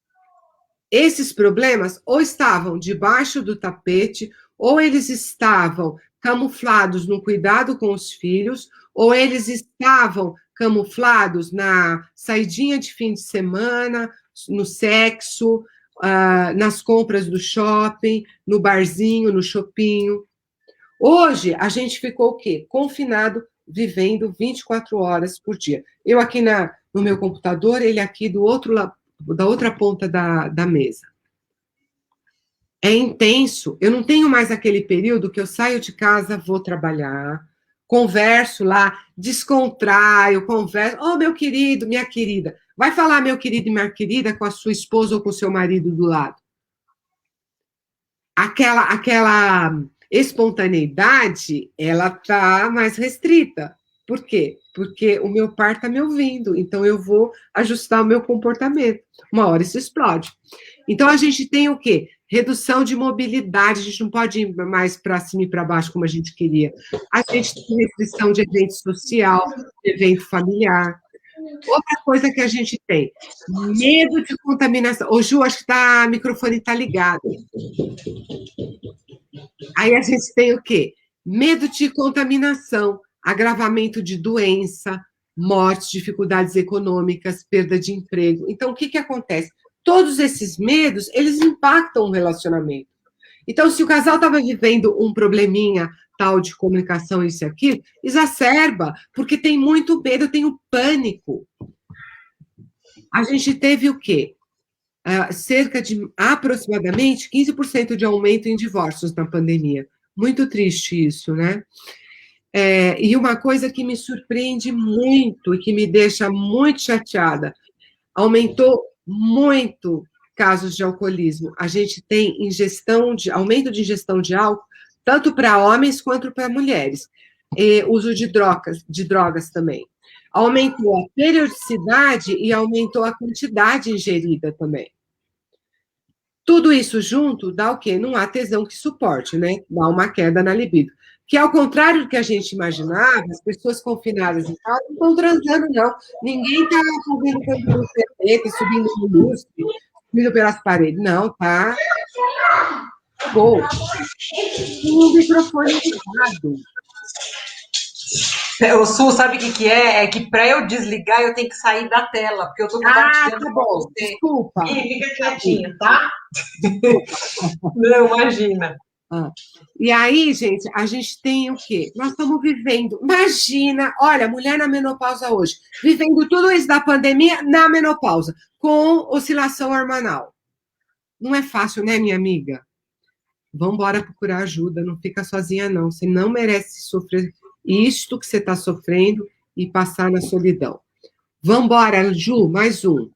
Esses problemas ou estavam debaixo do tapete, ou eles estavam camuflados no cuidado com os filhos, ou eles estavam camuflados na saidinha de fim de semana, no sexo, nas compras do shopping, no barzinho, no shoppinho. Hoje, a gente ficou o quê? Confinado, vivendo 24 horas por dia. Eu aqui no meu computador, ele aqui do outro lado, da outra ponta da mesa. É intenso. Eu não tenho mais aquele período que eu saio de casa, vou trabalhar, converso lá, descontraio, converso. Oh, meu querido, minha querida. Vai falar, meu querido e minha querida, com a sua esposa ou com o seu marido do lado. Aquela espontaneidade, ela está mais restrita. Por quê? Porque o meu par está me ouvindo, então eu vou ajustar o meu comportamento. Uma hora isso explode. Então, a gente tem o quê? Redução de mobilidade, a gente não pode ir mais para cima e para baixo como a gente queria. A gente tem restrição de evento social, de evento familiar. Outra coisa que a gente tem, medo de contaminação. Ô, Ju, acho que o microfone está ligado. Aí a gente tem o quê? Medo de contaminação, agravamento de doença, morte, dificuldades econômicas, perda de emprego. Então, o que acontece? Todos esses medos, eles impactam o relacionamento. Então, se o casal estava vivendo um probleminha tal de comunicação, isso e aquilo, exacerba, porque tem muito medo, tem o pânico. A gente teve o quê? Cerca de aproximadamente 15% de aumento em divórcios na pandemia. Muito triste isso, né? E uma coisa que me surpreende muito e que me deixa muito chateada, aumentou muito casos de alcoolismo. A gente tem aumento de ingestão de álcool, tanto para homens quanto para mulheres. Uso de drogas também. Aumentou a periodicidade e aumentou a quantidade ingerida também. Tudo isso junto dá o quê? Não há tesão que suporte, né? Dá uma queda na libido. Que, ao contrário do que a gente imaginava, as pessoas confinadas em casa não estão transando, não. Ninguém está fazendo tanto no CT, subindo no lustre, subindo pelas paredes. Não, tá? Bom. Tem um microfone ligado. O Sul, sabe o que é? É que para eu desligar, eu tenho que sair da tela, porque eu estou compartilhando tá bom. com você. Desculpa. Fica quietinho, tá? Não, imagina. E aí, gente, a gente tem o quê? Nós estamos vivendo, imagina, olha, mulher na menopausa hoje, vivendo tudo isso da pandemia na menopausa, com oscilação hormonal. Não é fácil, né, minha amiga? Vamos embora procurar ajuda, não fica sozinha, não. Você não merece sofrer isto que você está sofrendo e passar na solidão. Vamos embora, Ju, mais um.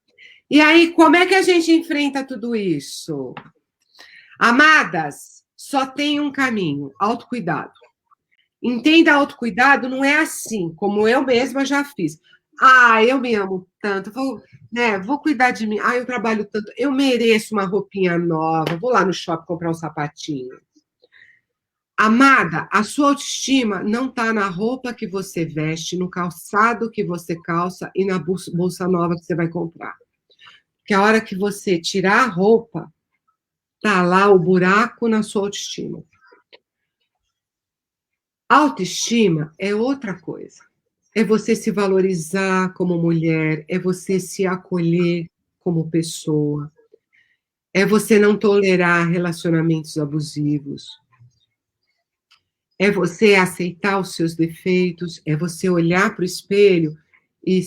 E aí, como é que a gente enfrenta tudo isso? Amadas, só tem um caminho, autocuidado. Entenda, autocuidado não é assim, como eu mesma já fiz. Eu me amo tanto, vou cuidar de mim. Eu trabalho tanto, eu mereço uma roupinha nova, vou lá no shopping comprar um sapatinho. Amada, a sua autoestima não está na roupa que você veste, no calçado que você calça e na bolsa nova que você vai comprar. Porque a hora que você tirar a roupa, tá lá o buraco na sua autoestima. Autoestima é outra coisa. É você se valorizar como mulher, é você se acolher como pessoa, é você não tolerar relacionamentos abusivos. É você aceitar os seus defeitos, é você olhar para o espelho e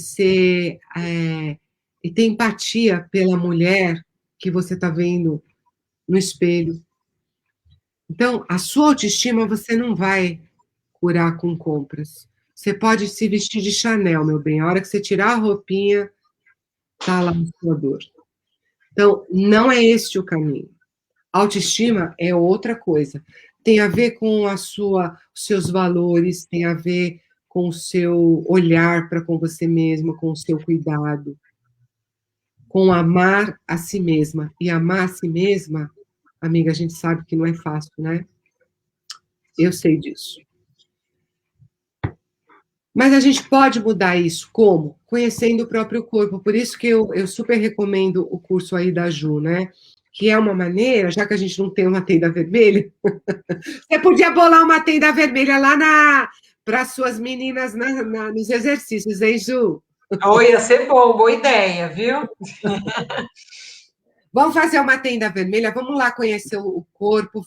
e ter empatia pela mulher que você está vendo no espelho. Então, a sua autoestima você não vai curar com compras. Você pode se vestir de Chanel, meu bem. A hora que você tirar a roupinha, tá lá a sua dor. Então, não é este o caminho. Autoestima é outra coisa. Tem a ver com os seus valores, tem a ver com o seu olhar para com você mesma, com o seu cuidado, com amar a si mesma. E amar a si mesma, amiga, a gente sabe que não é fácil, né? Eu sei disso. Mas a gente pode mudar isso, como? Conhecendo o próprio corpo. Por isso que eu super recomendo o curso aí da Ju, né? Que é uma maneira, já que a gente não tem uma tenda vermelha, você podia bolar uma tenda vermelha lá para as suas meninas nos exercícios, hein, Ju? Oh, ia ser bom, boa ideia, viu? Vamos fazer uma tenda vermelha, vamos lá conhecer o corpo,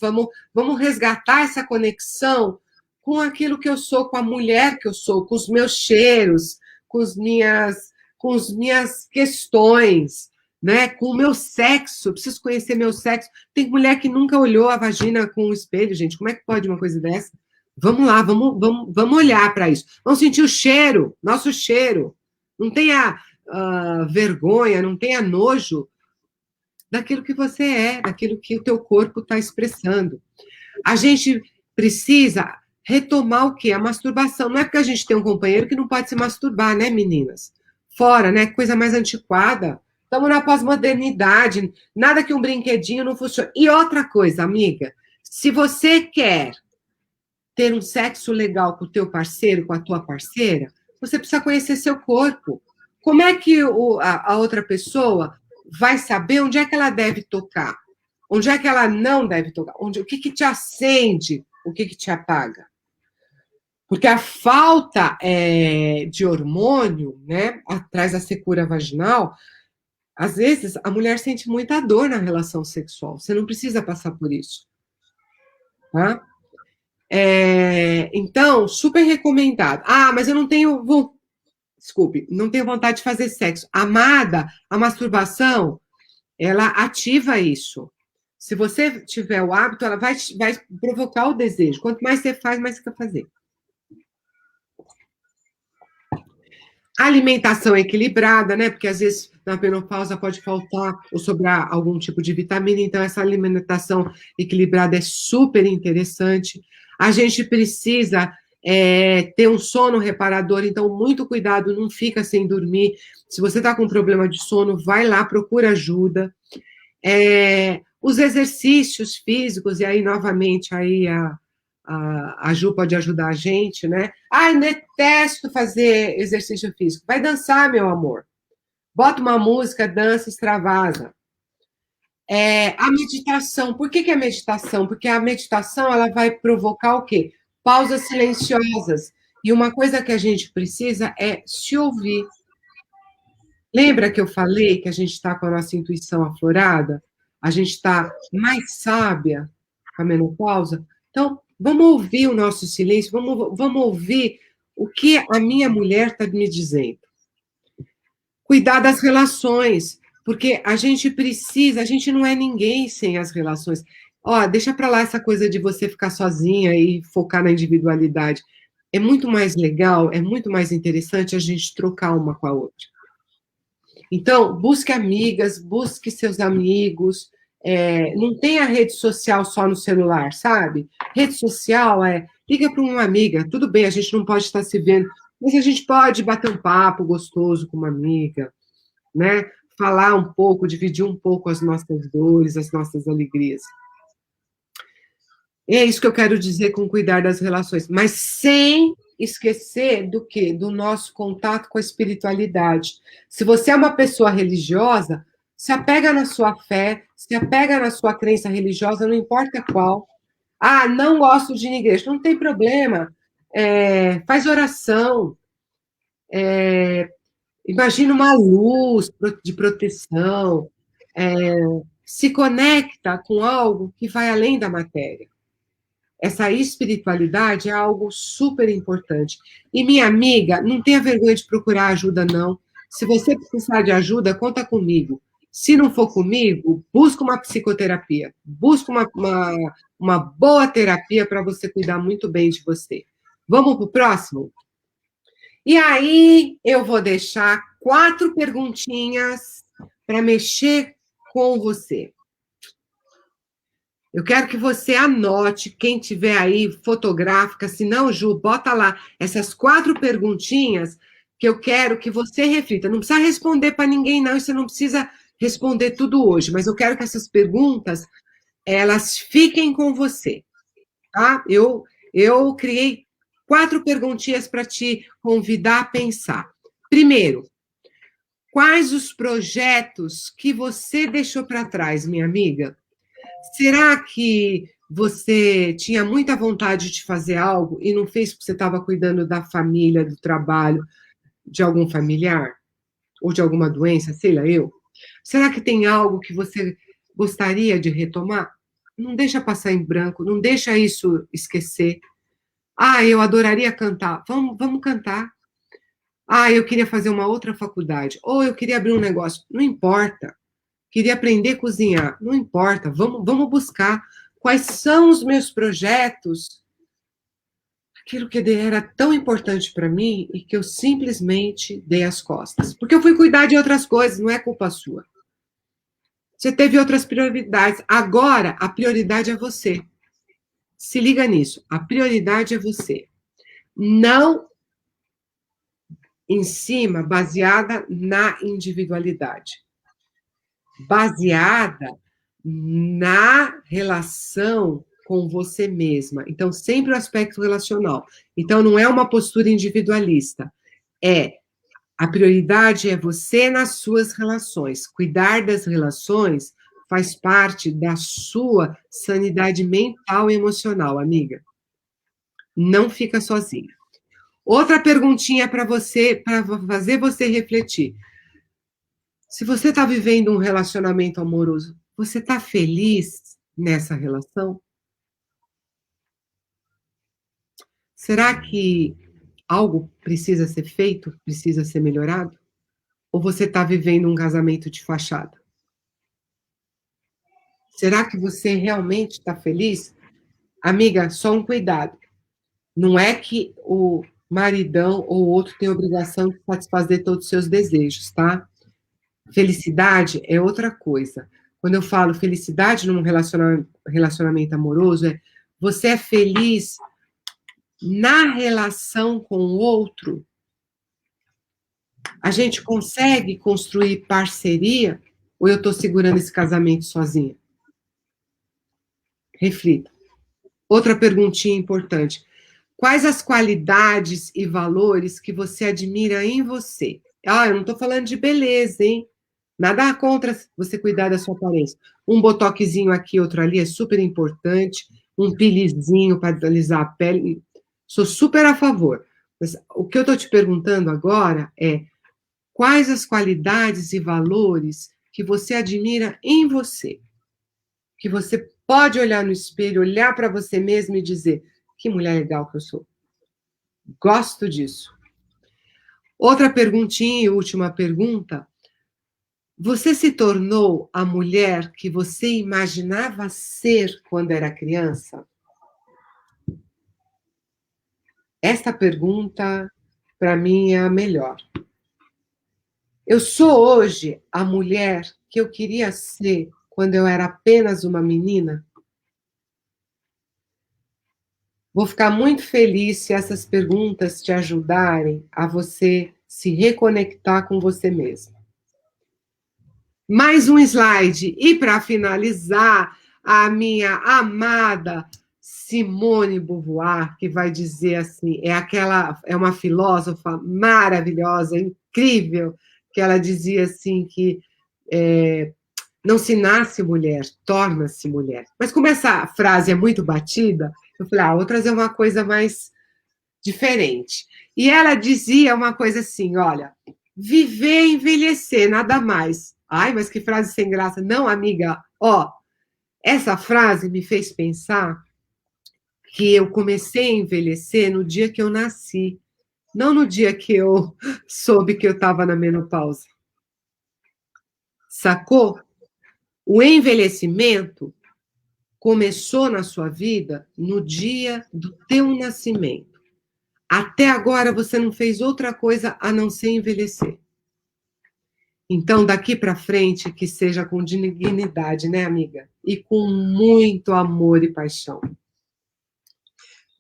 vamos resgatar essa conexão com aquilo que eu sou, com a mulher que eu sou, com os meus cheiros, com as minhas questões, né? Com o meu sexo, eu preciso conhecer meu sexo. Tem mulher que nunca olhou a vagina com o espelho, gente. Como é que pode uma coisa dessa? Vamos lá, vamos olhar para isso. Vamos sentir o cheiro, nosso cheiro. Não tenha vergonha, não tenha nojo daquilo que você é, daquilo que o teu corpo está expressando. A gente precisa retomar o quê? A masturbação. Não é porque a gente tem um companheiro que não pode se masturbar, né, meninas? Fora, né? Coisa mais antiquada. Estamos na pós-modernidade. Nada que um brinquedinho não funcione. E outra coisa, amiga, se você quer ter um sexo legal com o teu parceiro, com a tua parceira, você precisa conhecer seu corpo. Como é que a outra pessoa vai saber onde é que ela deve tocar? Onde é que ela não deve tocar? O que te acende? O que te apaga? Porque a falta de hormônio, né, atrás da secura vaginal, às vezes a mulher sente muita dor na relação sexual. Você não precisa passar por isso. Tá? Então, super recomendado. Ah, mas eu não tenho. Desculpe, não tenho vontade de fazer sexo. Amada, a masturbação, ela ativa isso. Se você tiver o hábito, ela vai provocar o desejo. Quanto mais você faz, mais você quer fazer. A alimentação equilibrada, né? Porque às vezes na menopausa pode faltar ou sobrar algum tipo de vitamina, então essa alimentação equilibrada é super interessante. A gente precisa ter um sono reparador, então muito cuidado, não fica sem dormir. Se você está com problema de sono, vai lá, procura ajuda. Os exercícios físicos, e aí novamente aí a Ju pode ajudar a gente, né? Ai, detesto fazer exercício físico. Vai dançar, meu amor. Bota uma música, dança, extravasa. A meditação. Por que é meditação? Porque a meditação ela vai provocar o quê? Pausas silenciosas. E uma coisa que a gente precisa é se ouvir. Lembra que eu falei que a gente está com a nossa intuição aflorada? A gente está mais sábia com a menopausa? Então, vamos ouvir o nosso silêncio, vamos ouvir o que a minha mulher está me dizendo. Cuidar das relações, porque a gente precisa, a gente não é ninguém sem as relações. Ó, deixa para lá essa coisa de você ficar sozinha e focar na individualidade. É muito mais legal, é muito mais interessante a gente trocar uma com a outra. Então, busque amigas, busque seus amigos, não tenha rede social só no celular, sabe? Rede social liga para uma amiga, tudo bem, a gente não pode estar se vendo, mas a gente pode bater um papo gostoso com uma amiga, né? Falar um pouco, dividir um pouco as nossas dores, as nossas alegrias. É isso que eu quero dizer com cuidar das relações, mas sem esquecer do quê? Do nosso contato com a espiritualidade. Se você é uma pessoa religiosa, se apega na sua fé, se apega na sua crença religiosa, não importa qual. Ah, não gosto de ir na igreja. Não tem problema. Faz oração. Imagina uma luz de proteção. Se conecta com algo que vai além da matéria. essa espiritualidade é algo super importante. E minha amiga, não tenha vergonha de procurar ajuda, não. Se você precisar de ajuda, conta comigo. Se não for comigo, busca uma psicoterapia. Busca uma boa terapia para você cuidar muito bem de você. Vamos para o próximo? E aí, eu vou deixar 4 perguntinhas para mexer com você. Eu quero que você anote, quem tiver aí fotográfica, se não, Ju, bota lá essas 4 perguntinhas que eu quero que você reflita. Não precisa responder para ninguém, não, e você não precisa responder tudo hoje, mas eu quero que essas perguntas, elas fiquem com você, tá? Eu criei 4 perguntinhas para te convidar a pensar. Primeiro, quais os projetos que você deixou para trás, minha amiga? Será que você tinha muita vontade de fazer algo e não fez porque você estava cuidando da família, do trabalho, de algum familiar? Ou de alguma doença, sei lá eu? Será que tem algo que você gostaria de retomar? Não deixa passar em branco, não deixa isso esquecer. Ah, eu adoraria cantar. Vamos cantar. Ah, eu queria fazer uma outra faculdade. Ou eu queria abrir um negócio. Não importa. Queria aprender a cozinhar. Não importa. Vamos buscar quais são os meus projetos, aquilo que era tão importante para mim e que eu simplesmente dei as costas. Porque eu fui cuidar de outras coisas, não é culpa sua. Você teve outras prioridades. Agora, a prioridade é você. Se liga nisso. A prioridade é você. Não em cima, baseada na individualidade. Baseada na relação com você mesma. Então, sempre o aspecto relacional. Então, não é uma postura individualista. A prioridade é você nas suas relações. Cuidar das relações faz parte da sua sanidade mental e emocional, amiga. Não fica sozinha. Outra perguntinha para você, para fazer você refletir. Se você está vivendo um relacionamento amoroso, você está feliz nessa relação? Será que algo precisa ser feito, precisa ser melhorado? Ou você está vivendo um casamento de fachada? Será que você realmente está feliz? Amiga, só um cuidado. Não é que o maridão ou outro tem obrigação de satisfazer todos os seus desejos, tá? Felicidade é outra coisa. Quando eu falo felicidade num relacionamento amoroso, você é feliz na relação com o outro. A gente consegue construir parceria ou eu estou segurando esse casamento sozinha? Reflita. Outra perguntinha importante. Quais as qualidades e valores que você admira em você? Ah, eu não estou falando de beleza, hein? Nada contra você cuidar da sua aparência. Um botoquezinho aqui, outro ali é super importante. Um pilizinho para alisar a pele. Sou super a favor. Mas o que eu estou te perguntando agora é quais as qualidades e valores que você admira em você? Que você pode olhar no espelho, olhar para você mesmo e dizer: que mulher legal que eu sou. Gosto disso. Outra perguntinha e última pergunta. Você se tornou a mulher que você imaginava ser quando era criança? Esta pergunta, para mim, é a melhor. Eu sou hoje a mulher que eu queria ser quando eu era apenas uma menina? Vou ficar muito feliz se essas perguntas te ajudarem a você se reconectar com você mesmo. Mais um slide. E para finalizar, a minha amada Simone de Beauvoir, que vai dizer assim, é uma filósofa maravilhosa, incrível, que ela dizia assim que não se nasce mulher, torna-se mulher. Mas como essa frase é muito batida, eu falei, vou trazer uma coisa mais diferente. E ela dizia uma coisa assim, olha, viver e envelhecer, nada mais. Ai, mas que frase sem graça. Não, amiga, essa frase me fez pensar que eu comecei a envelhecer no dia que eu nasci, não no dia que eu soube que eu estava na menopausa. Sacou? O envelhecimento começou na sua vida no dia do teu nascimento. Até agora você não fez outra coisa a não ser envelhecer. Então, daqui para frente, que seja com dignidade, né, amiga? E com muito amor e paixão.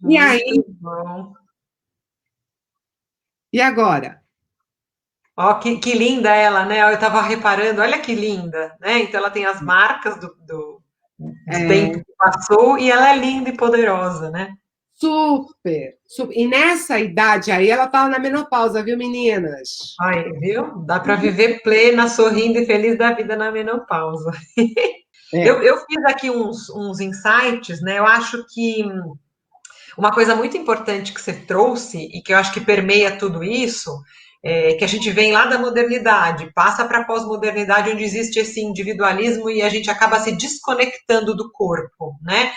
E aí? Bom. E agora? Ó, que linda ela, né? Eu estava reparando, olha que linda, né? Então ela tem as marcas do tempo que passou e ela é linda e poderosa, né? Super, super. E nessa idade aí, ela estava na menopausa, viu, meninas? Aí, viu? Dá para viver plena, sorrindo e feliz da vida na menopausa. Eu fiz aqui uns insights, né? Eu acho que uma coisa muito importante que você trouxe e que eu acho que permeia tudo isso é que a gente vem lá da modernidade, passa para a pós-modernidade, onde existe esse individualismo e a gente acaba se desconectando do corpo, né?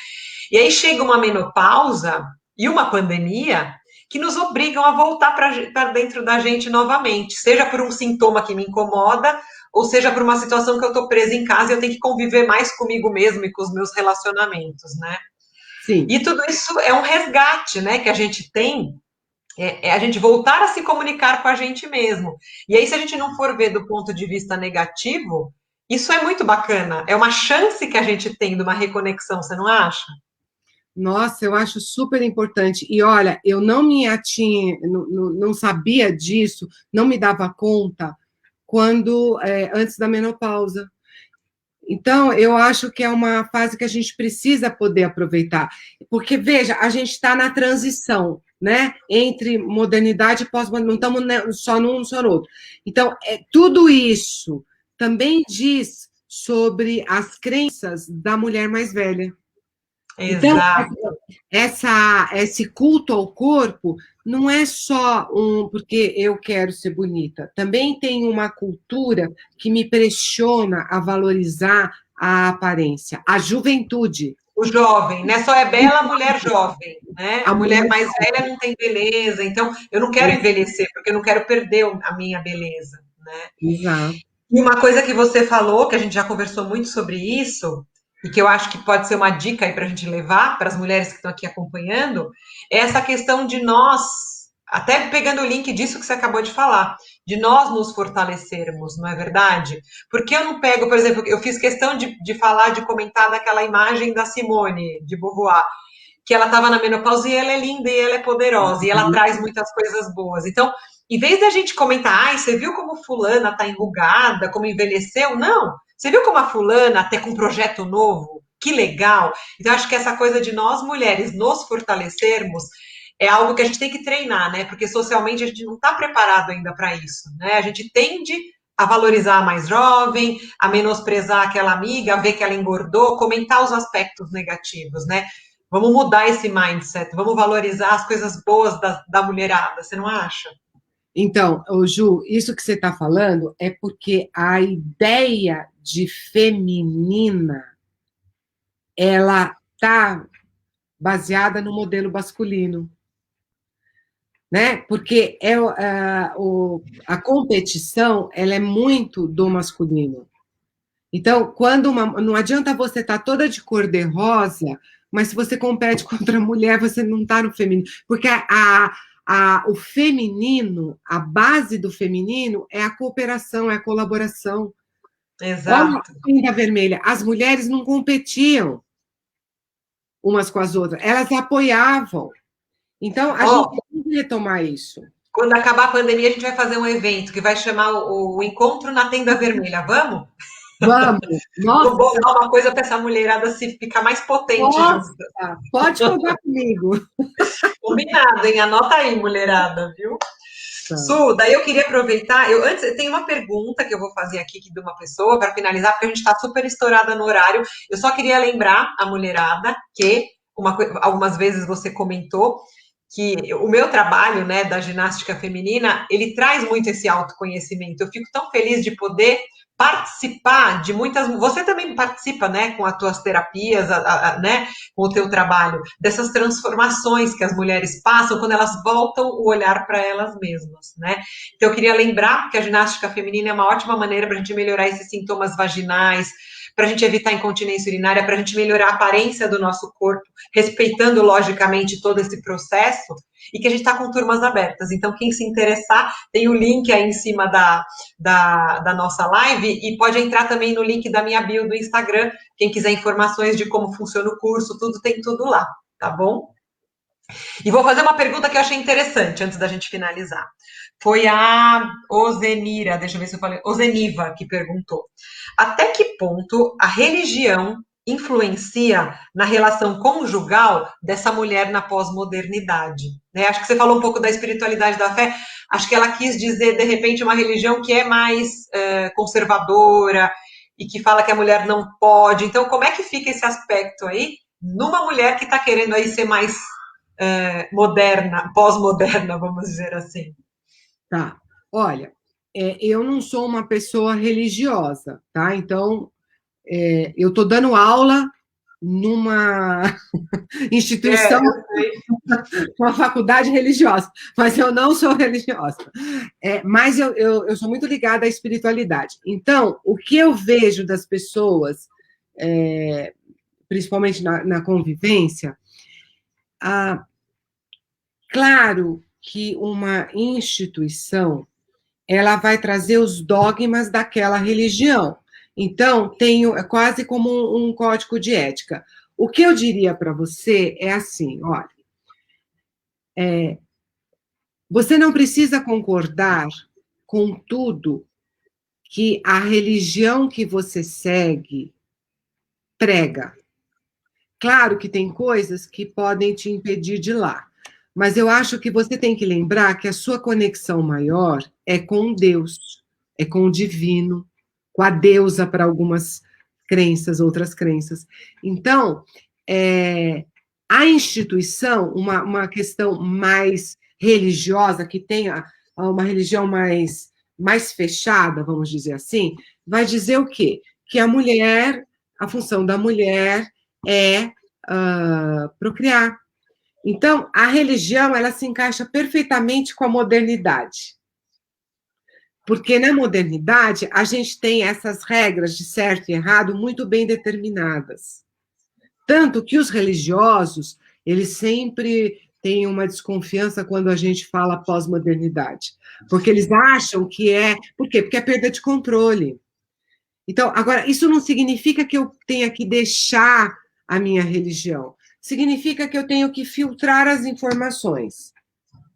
E aí chega uma menopausa e uma pandemia que nos obrigam a voltar para dentro da gente novamente, seja por um sintoma que me incomoda, ou seja por uma situação que eu estou presa em casa e eu tenho que conviver mais comigo mesmo e com os meus relacionamentos, né? Sim. E tudo isso é um resgate, né, que a gente tem, é a gente voltar a se comunicar com a gente mesmo. E aí, se a gente não for ver do ponto de vista negativo, isso é muito bacana. É uma chance que a gente tem de uma reconexão, você não acha? Nossa, eu acho super importante. E olha, eu não me atinha, não sabia disso, não me dava conta quando antes da menopausa. Então, eu acho que é uma fase que a gente precisa poder aproveitar. Porque, veja, a gente está na transição, né? Entre modernidade e pós-modernidade, não estamos só num, só no outro. Então, tudo isso também diz sobre as crenças da mulher mais velha. Então, Exato. esse culto ao corpo não é só porque eu quero ser bonita. Também tem uma cultura que me pressiona a valorizar a aparência, a juventude. O jovem, né? Só é bela a mulher jovem, né? A A mulher mulher... mais velha não tem beleza, então eu não quero envelhecer, porque eu não quero perder a minha beleza, né? Exato. E uma coisa que você falou, que a gente já conversou muito sobre isso, e que eu acho que pode ser uma dica aí para a gente levar para as mulheres que estão aqui acompanhando, é essa questão de nós, até pegando o link disso que você acabou de falar, de nós nos fortalecermos, não é verdade? Porque eu não pego, por exemplo, eu fiz questão de falar, de comentar daquela imagem da Simone de Beauvoir, que ela estava na menopausa e ela é linda e ela é poderosa e ela traz muitas coisas boas. Então, em vez da gente comentar, ai, você viu como fulana tá enrugada, como envelheceu? Não. Você viu como a fulana até com um projeto novo? Que legal. Então, acho que essa coisa de nós mulheres nos fortalecermos é algo que a gente tem que treinar, né? Porque socialmente a gente não está preparado ainda para isso, né? A gente tende a valorizar a mais jovem, a menosprezar aquela amiga, a ver que ela engordou, comentar os aspectos negativos, né? Vamos mudar esse mindset, vamos valorizar as coisas boas da mulherada, você não acha? Então, Ju, isso que você está falando é porque a ideia de feminina ela está baseada no modelo masculino, né? Porque a competição ela é muito do masculino. Então, não adianta você estar toda de cor de rosa, mas se você compete contra a mulher, você não está no feminino. Porque o feminino, a base do feminino é a cooperação, é a colaboração. Olha a Exato. pinta vermelha. As mulheres não competiam umas com as outras, elas apoiavam. Então, a gente tem que retomar isso. Quando acabar a pandemia, a gente vai fazer um evento que vai chamar o Encontro na Tenda Vermelha. Vamos? Vamos! Nossa, Vou dar uma coisa para essa mulherada se ficar mais potente junto. Pode contar comigo. Combinado, hein? Anota aí, mulherada, viu? Tá. Su, daí eu queria aproveitar. Antes, tem uma pergunta que eu vou fazer aqui de uma pessoa para finalizar, porque a gente está super estourada no horário. Eu só queria lembrar a mulherada que algumas vezes você comentou que o meu trabalho, né, da ginástica feminina, ele traz muito esse autoconhecimento. Eu fico tão feliz de poder participar de muitas... Você também participa, né, com as tuas terapias, né, com o teu trabalho, dessas transformações que as mulheres passam quando elas voltam o olhar para elas mesmas, né? Então, eu queria lembrar que a ginástica feminina é uma ótima maneira para a gente melhorar esses sintomas vaginais, para a gente evitar incontinência urinária, para a gente melhorar a aparência do nosso corpo, respeitando, logicamente, todo esse processo, e que a gente está com turmas abertas. Então, quem se interessar, tem o link aí em cima da nossa live, e pode entrar também no link da minha bio do Instagram, quem quiser informações de como funciona o curso, tudo tem tudo lá, tá bom? E vou fazer uma pergunta que eu achei interessante, antes da gente finalizar. Foi a Ozenira, deixa eu ver se eu falei, Ozeniva, que perguntou. Até que ponto a religião influencia na relação conjugal dessa mulher na pós-modernidade? Né? Acho que você falou um pouco da espiritualidade da fé, acho que ela quis dizer, de repente, uma religião que é mais conservadora e que fala que a mulher não pode. Então, como é que fica esse aspecto aí numa mulher que está querendo aí ser mais moderna, pós-moderna, vamos dizer assim? Tá. Olha, eu não sou uma pessoa religiosa, tá? Então, eu estou dando aula numa instituição, uma faculdade religiosa, mas eu não sou religiosa. Mas eu sou muito ligada à espiritualidade. Então, o que eu vejo das pessoas, principalmente na convivência, claro que uma instituição ela vai trazer os dogmas daquela religião. Então, é quase como um código de ética. O que eu diria para você é assim, olha, você não precisa concordar com tudo que a religião que você segue prega. Claro que tem coisas que podem te impedir de ir lá, mas eu acho que você tem que lembrar que a sua conexão maior é com Deus, é com o divino, com a deusa para algumas crenças, outras crenças. Então, a instituição, uma questão mais religiosa, que tenha uma religião mais fechada, vamos dizer assim, vai dizer o quê? Que a função da mulher é procriar. Então, a religião, ela se encaixa perfeitamente com a modernidade. Porque na modernidade, a gente tem essas regras de certo e errado muito bem determinadas. Tanto que os religiosos, eles sempre têm uma desconfiança quando a gente fala pós-modernidade. Porque eles acham que Por quê? Porque é perda de controle. Então, agora, isso não significa que eu tenha que deixar a minha religião. Significa que eu tenho que filtrar as informações.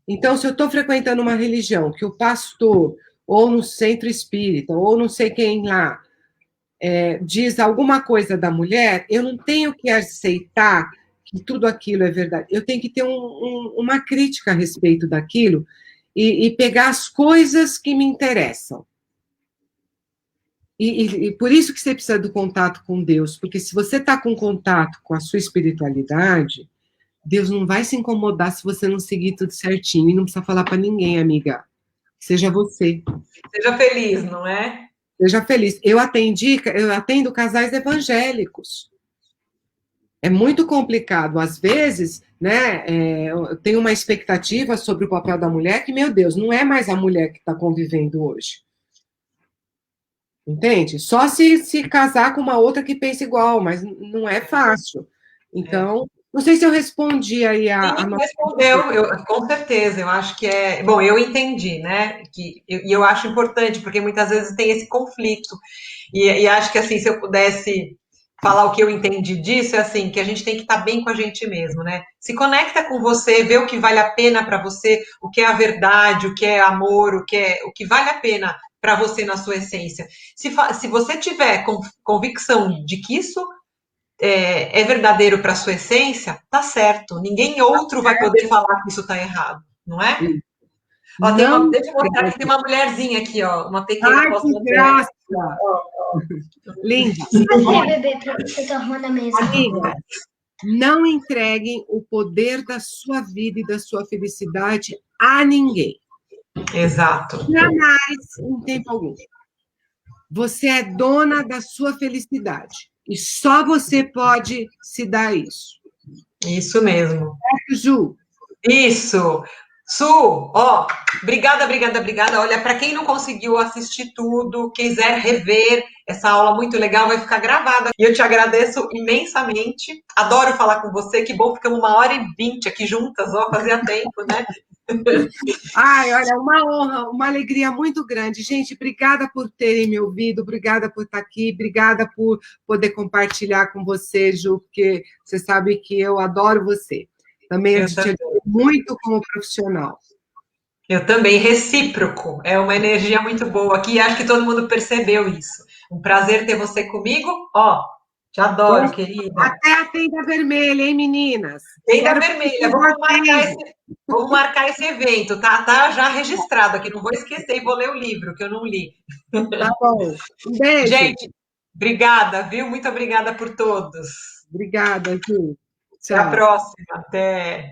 Então, se eu estou frequentando uma religião que o pastor, ou no centro espírita, ou não sei quem lá, diz alguma coisa da mulher, eu não tenho que aceitar que tudo aquilo é verdade. Eu tenho que ter uma crítica a respeito daquilo e pegar as coisas que me interessam. E por isso que você precisa do contato com Deus, porque se você está com contato com a sua espiritualidade, Deus não vai se incomodar se você não seguir tudo certinho, e não precisa falar para ninguém, amiga. Seja você. Seja feliz, não é? Seja feliz. Eu atendo casais evangélicos. É muito complicado. Às vezes, né, eu tenho uma expectativa sobre o papel da mulher que, meu Deus, não é mais a mulher que está convivendo hoje. Entende? Só se casar com uma outra que pensa igual, mas não é fácil. Então, não sei se eu respondi aí a nossa... Respondeu, com certeza, eu acho que Bom, eu entendi, né? E eu acho importante, porque muitas vezes tem esse conflito. E acho que, assim, se eu pudesse falar o que eu entendi disso, é assim, que a gente tem que estar bem com a gente mesmo, né? Se conecta com você, vê o que vale a pena para você, o que é a verdade, o que é amor, o que vale a pena para você na sua essência. Se você tiver convicção de que isso é verdadeiro para a sua essência, tá certo. Ninguém outro vai poder falar que isso tá errado, não é? Ó, deixa eu mostrar que tem uma mulherzinha aqui, ó, uma pequena. Ai, que graça! Linda. Cadê, bebê, para você tá arrumando a mesa? Amiga, Não entreguem o poder da sua vida e da sua felicidade a ninguém. Exato. Jamais, em tempo algum. Você é dona da sua felicidade. E só você pode se dar isso. Isso mesmo. Certo, Ju? Isso. Su, ó, obrigada, obrigada, obrigada. Olha, para quem não conseguiu assistir tudo, quiser rever essa aula muito legal, vai ficar gravada. E eu te agradeço imensamente. Adoro falar com você. Que bom, ficamos 1h20 aqui juntas, ó, fazia tempo, né? Ai, olha, uma honra, uma alegria muito grande. Gente, obrigada por terem me ouvido, obrigada por estar aqui, obrigada por poder compartilhar com você, Ju, porque você sabe que eu adoro você. Também eu te admiro muito como profissional. Eu também, recíproco. É uma energia muito boa aqui e acho que todo mundo percebeu isso. Um prazer ter você comigo. Ó, te adoro, querida. Até a tenda vermelha, hein, meninas? Tenda vermelha, vamos marcar esse evento, tá? Tá já registrado aqui, não vou esquecer e vou ler o livro, que eu não li. Tá bom. Um beijo. Gente, obrigada, viu? Muito obrigada por todos. Obrigada, Ju. Tchau. Até a próxima. Até.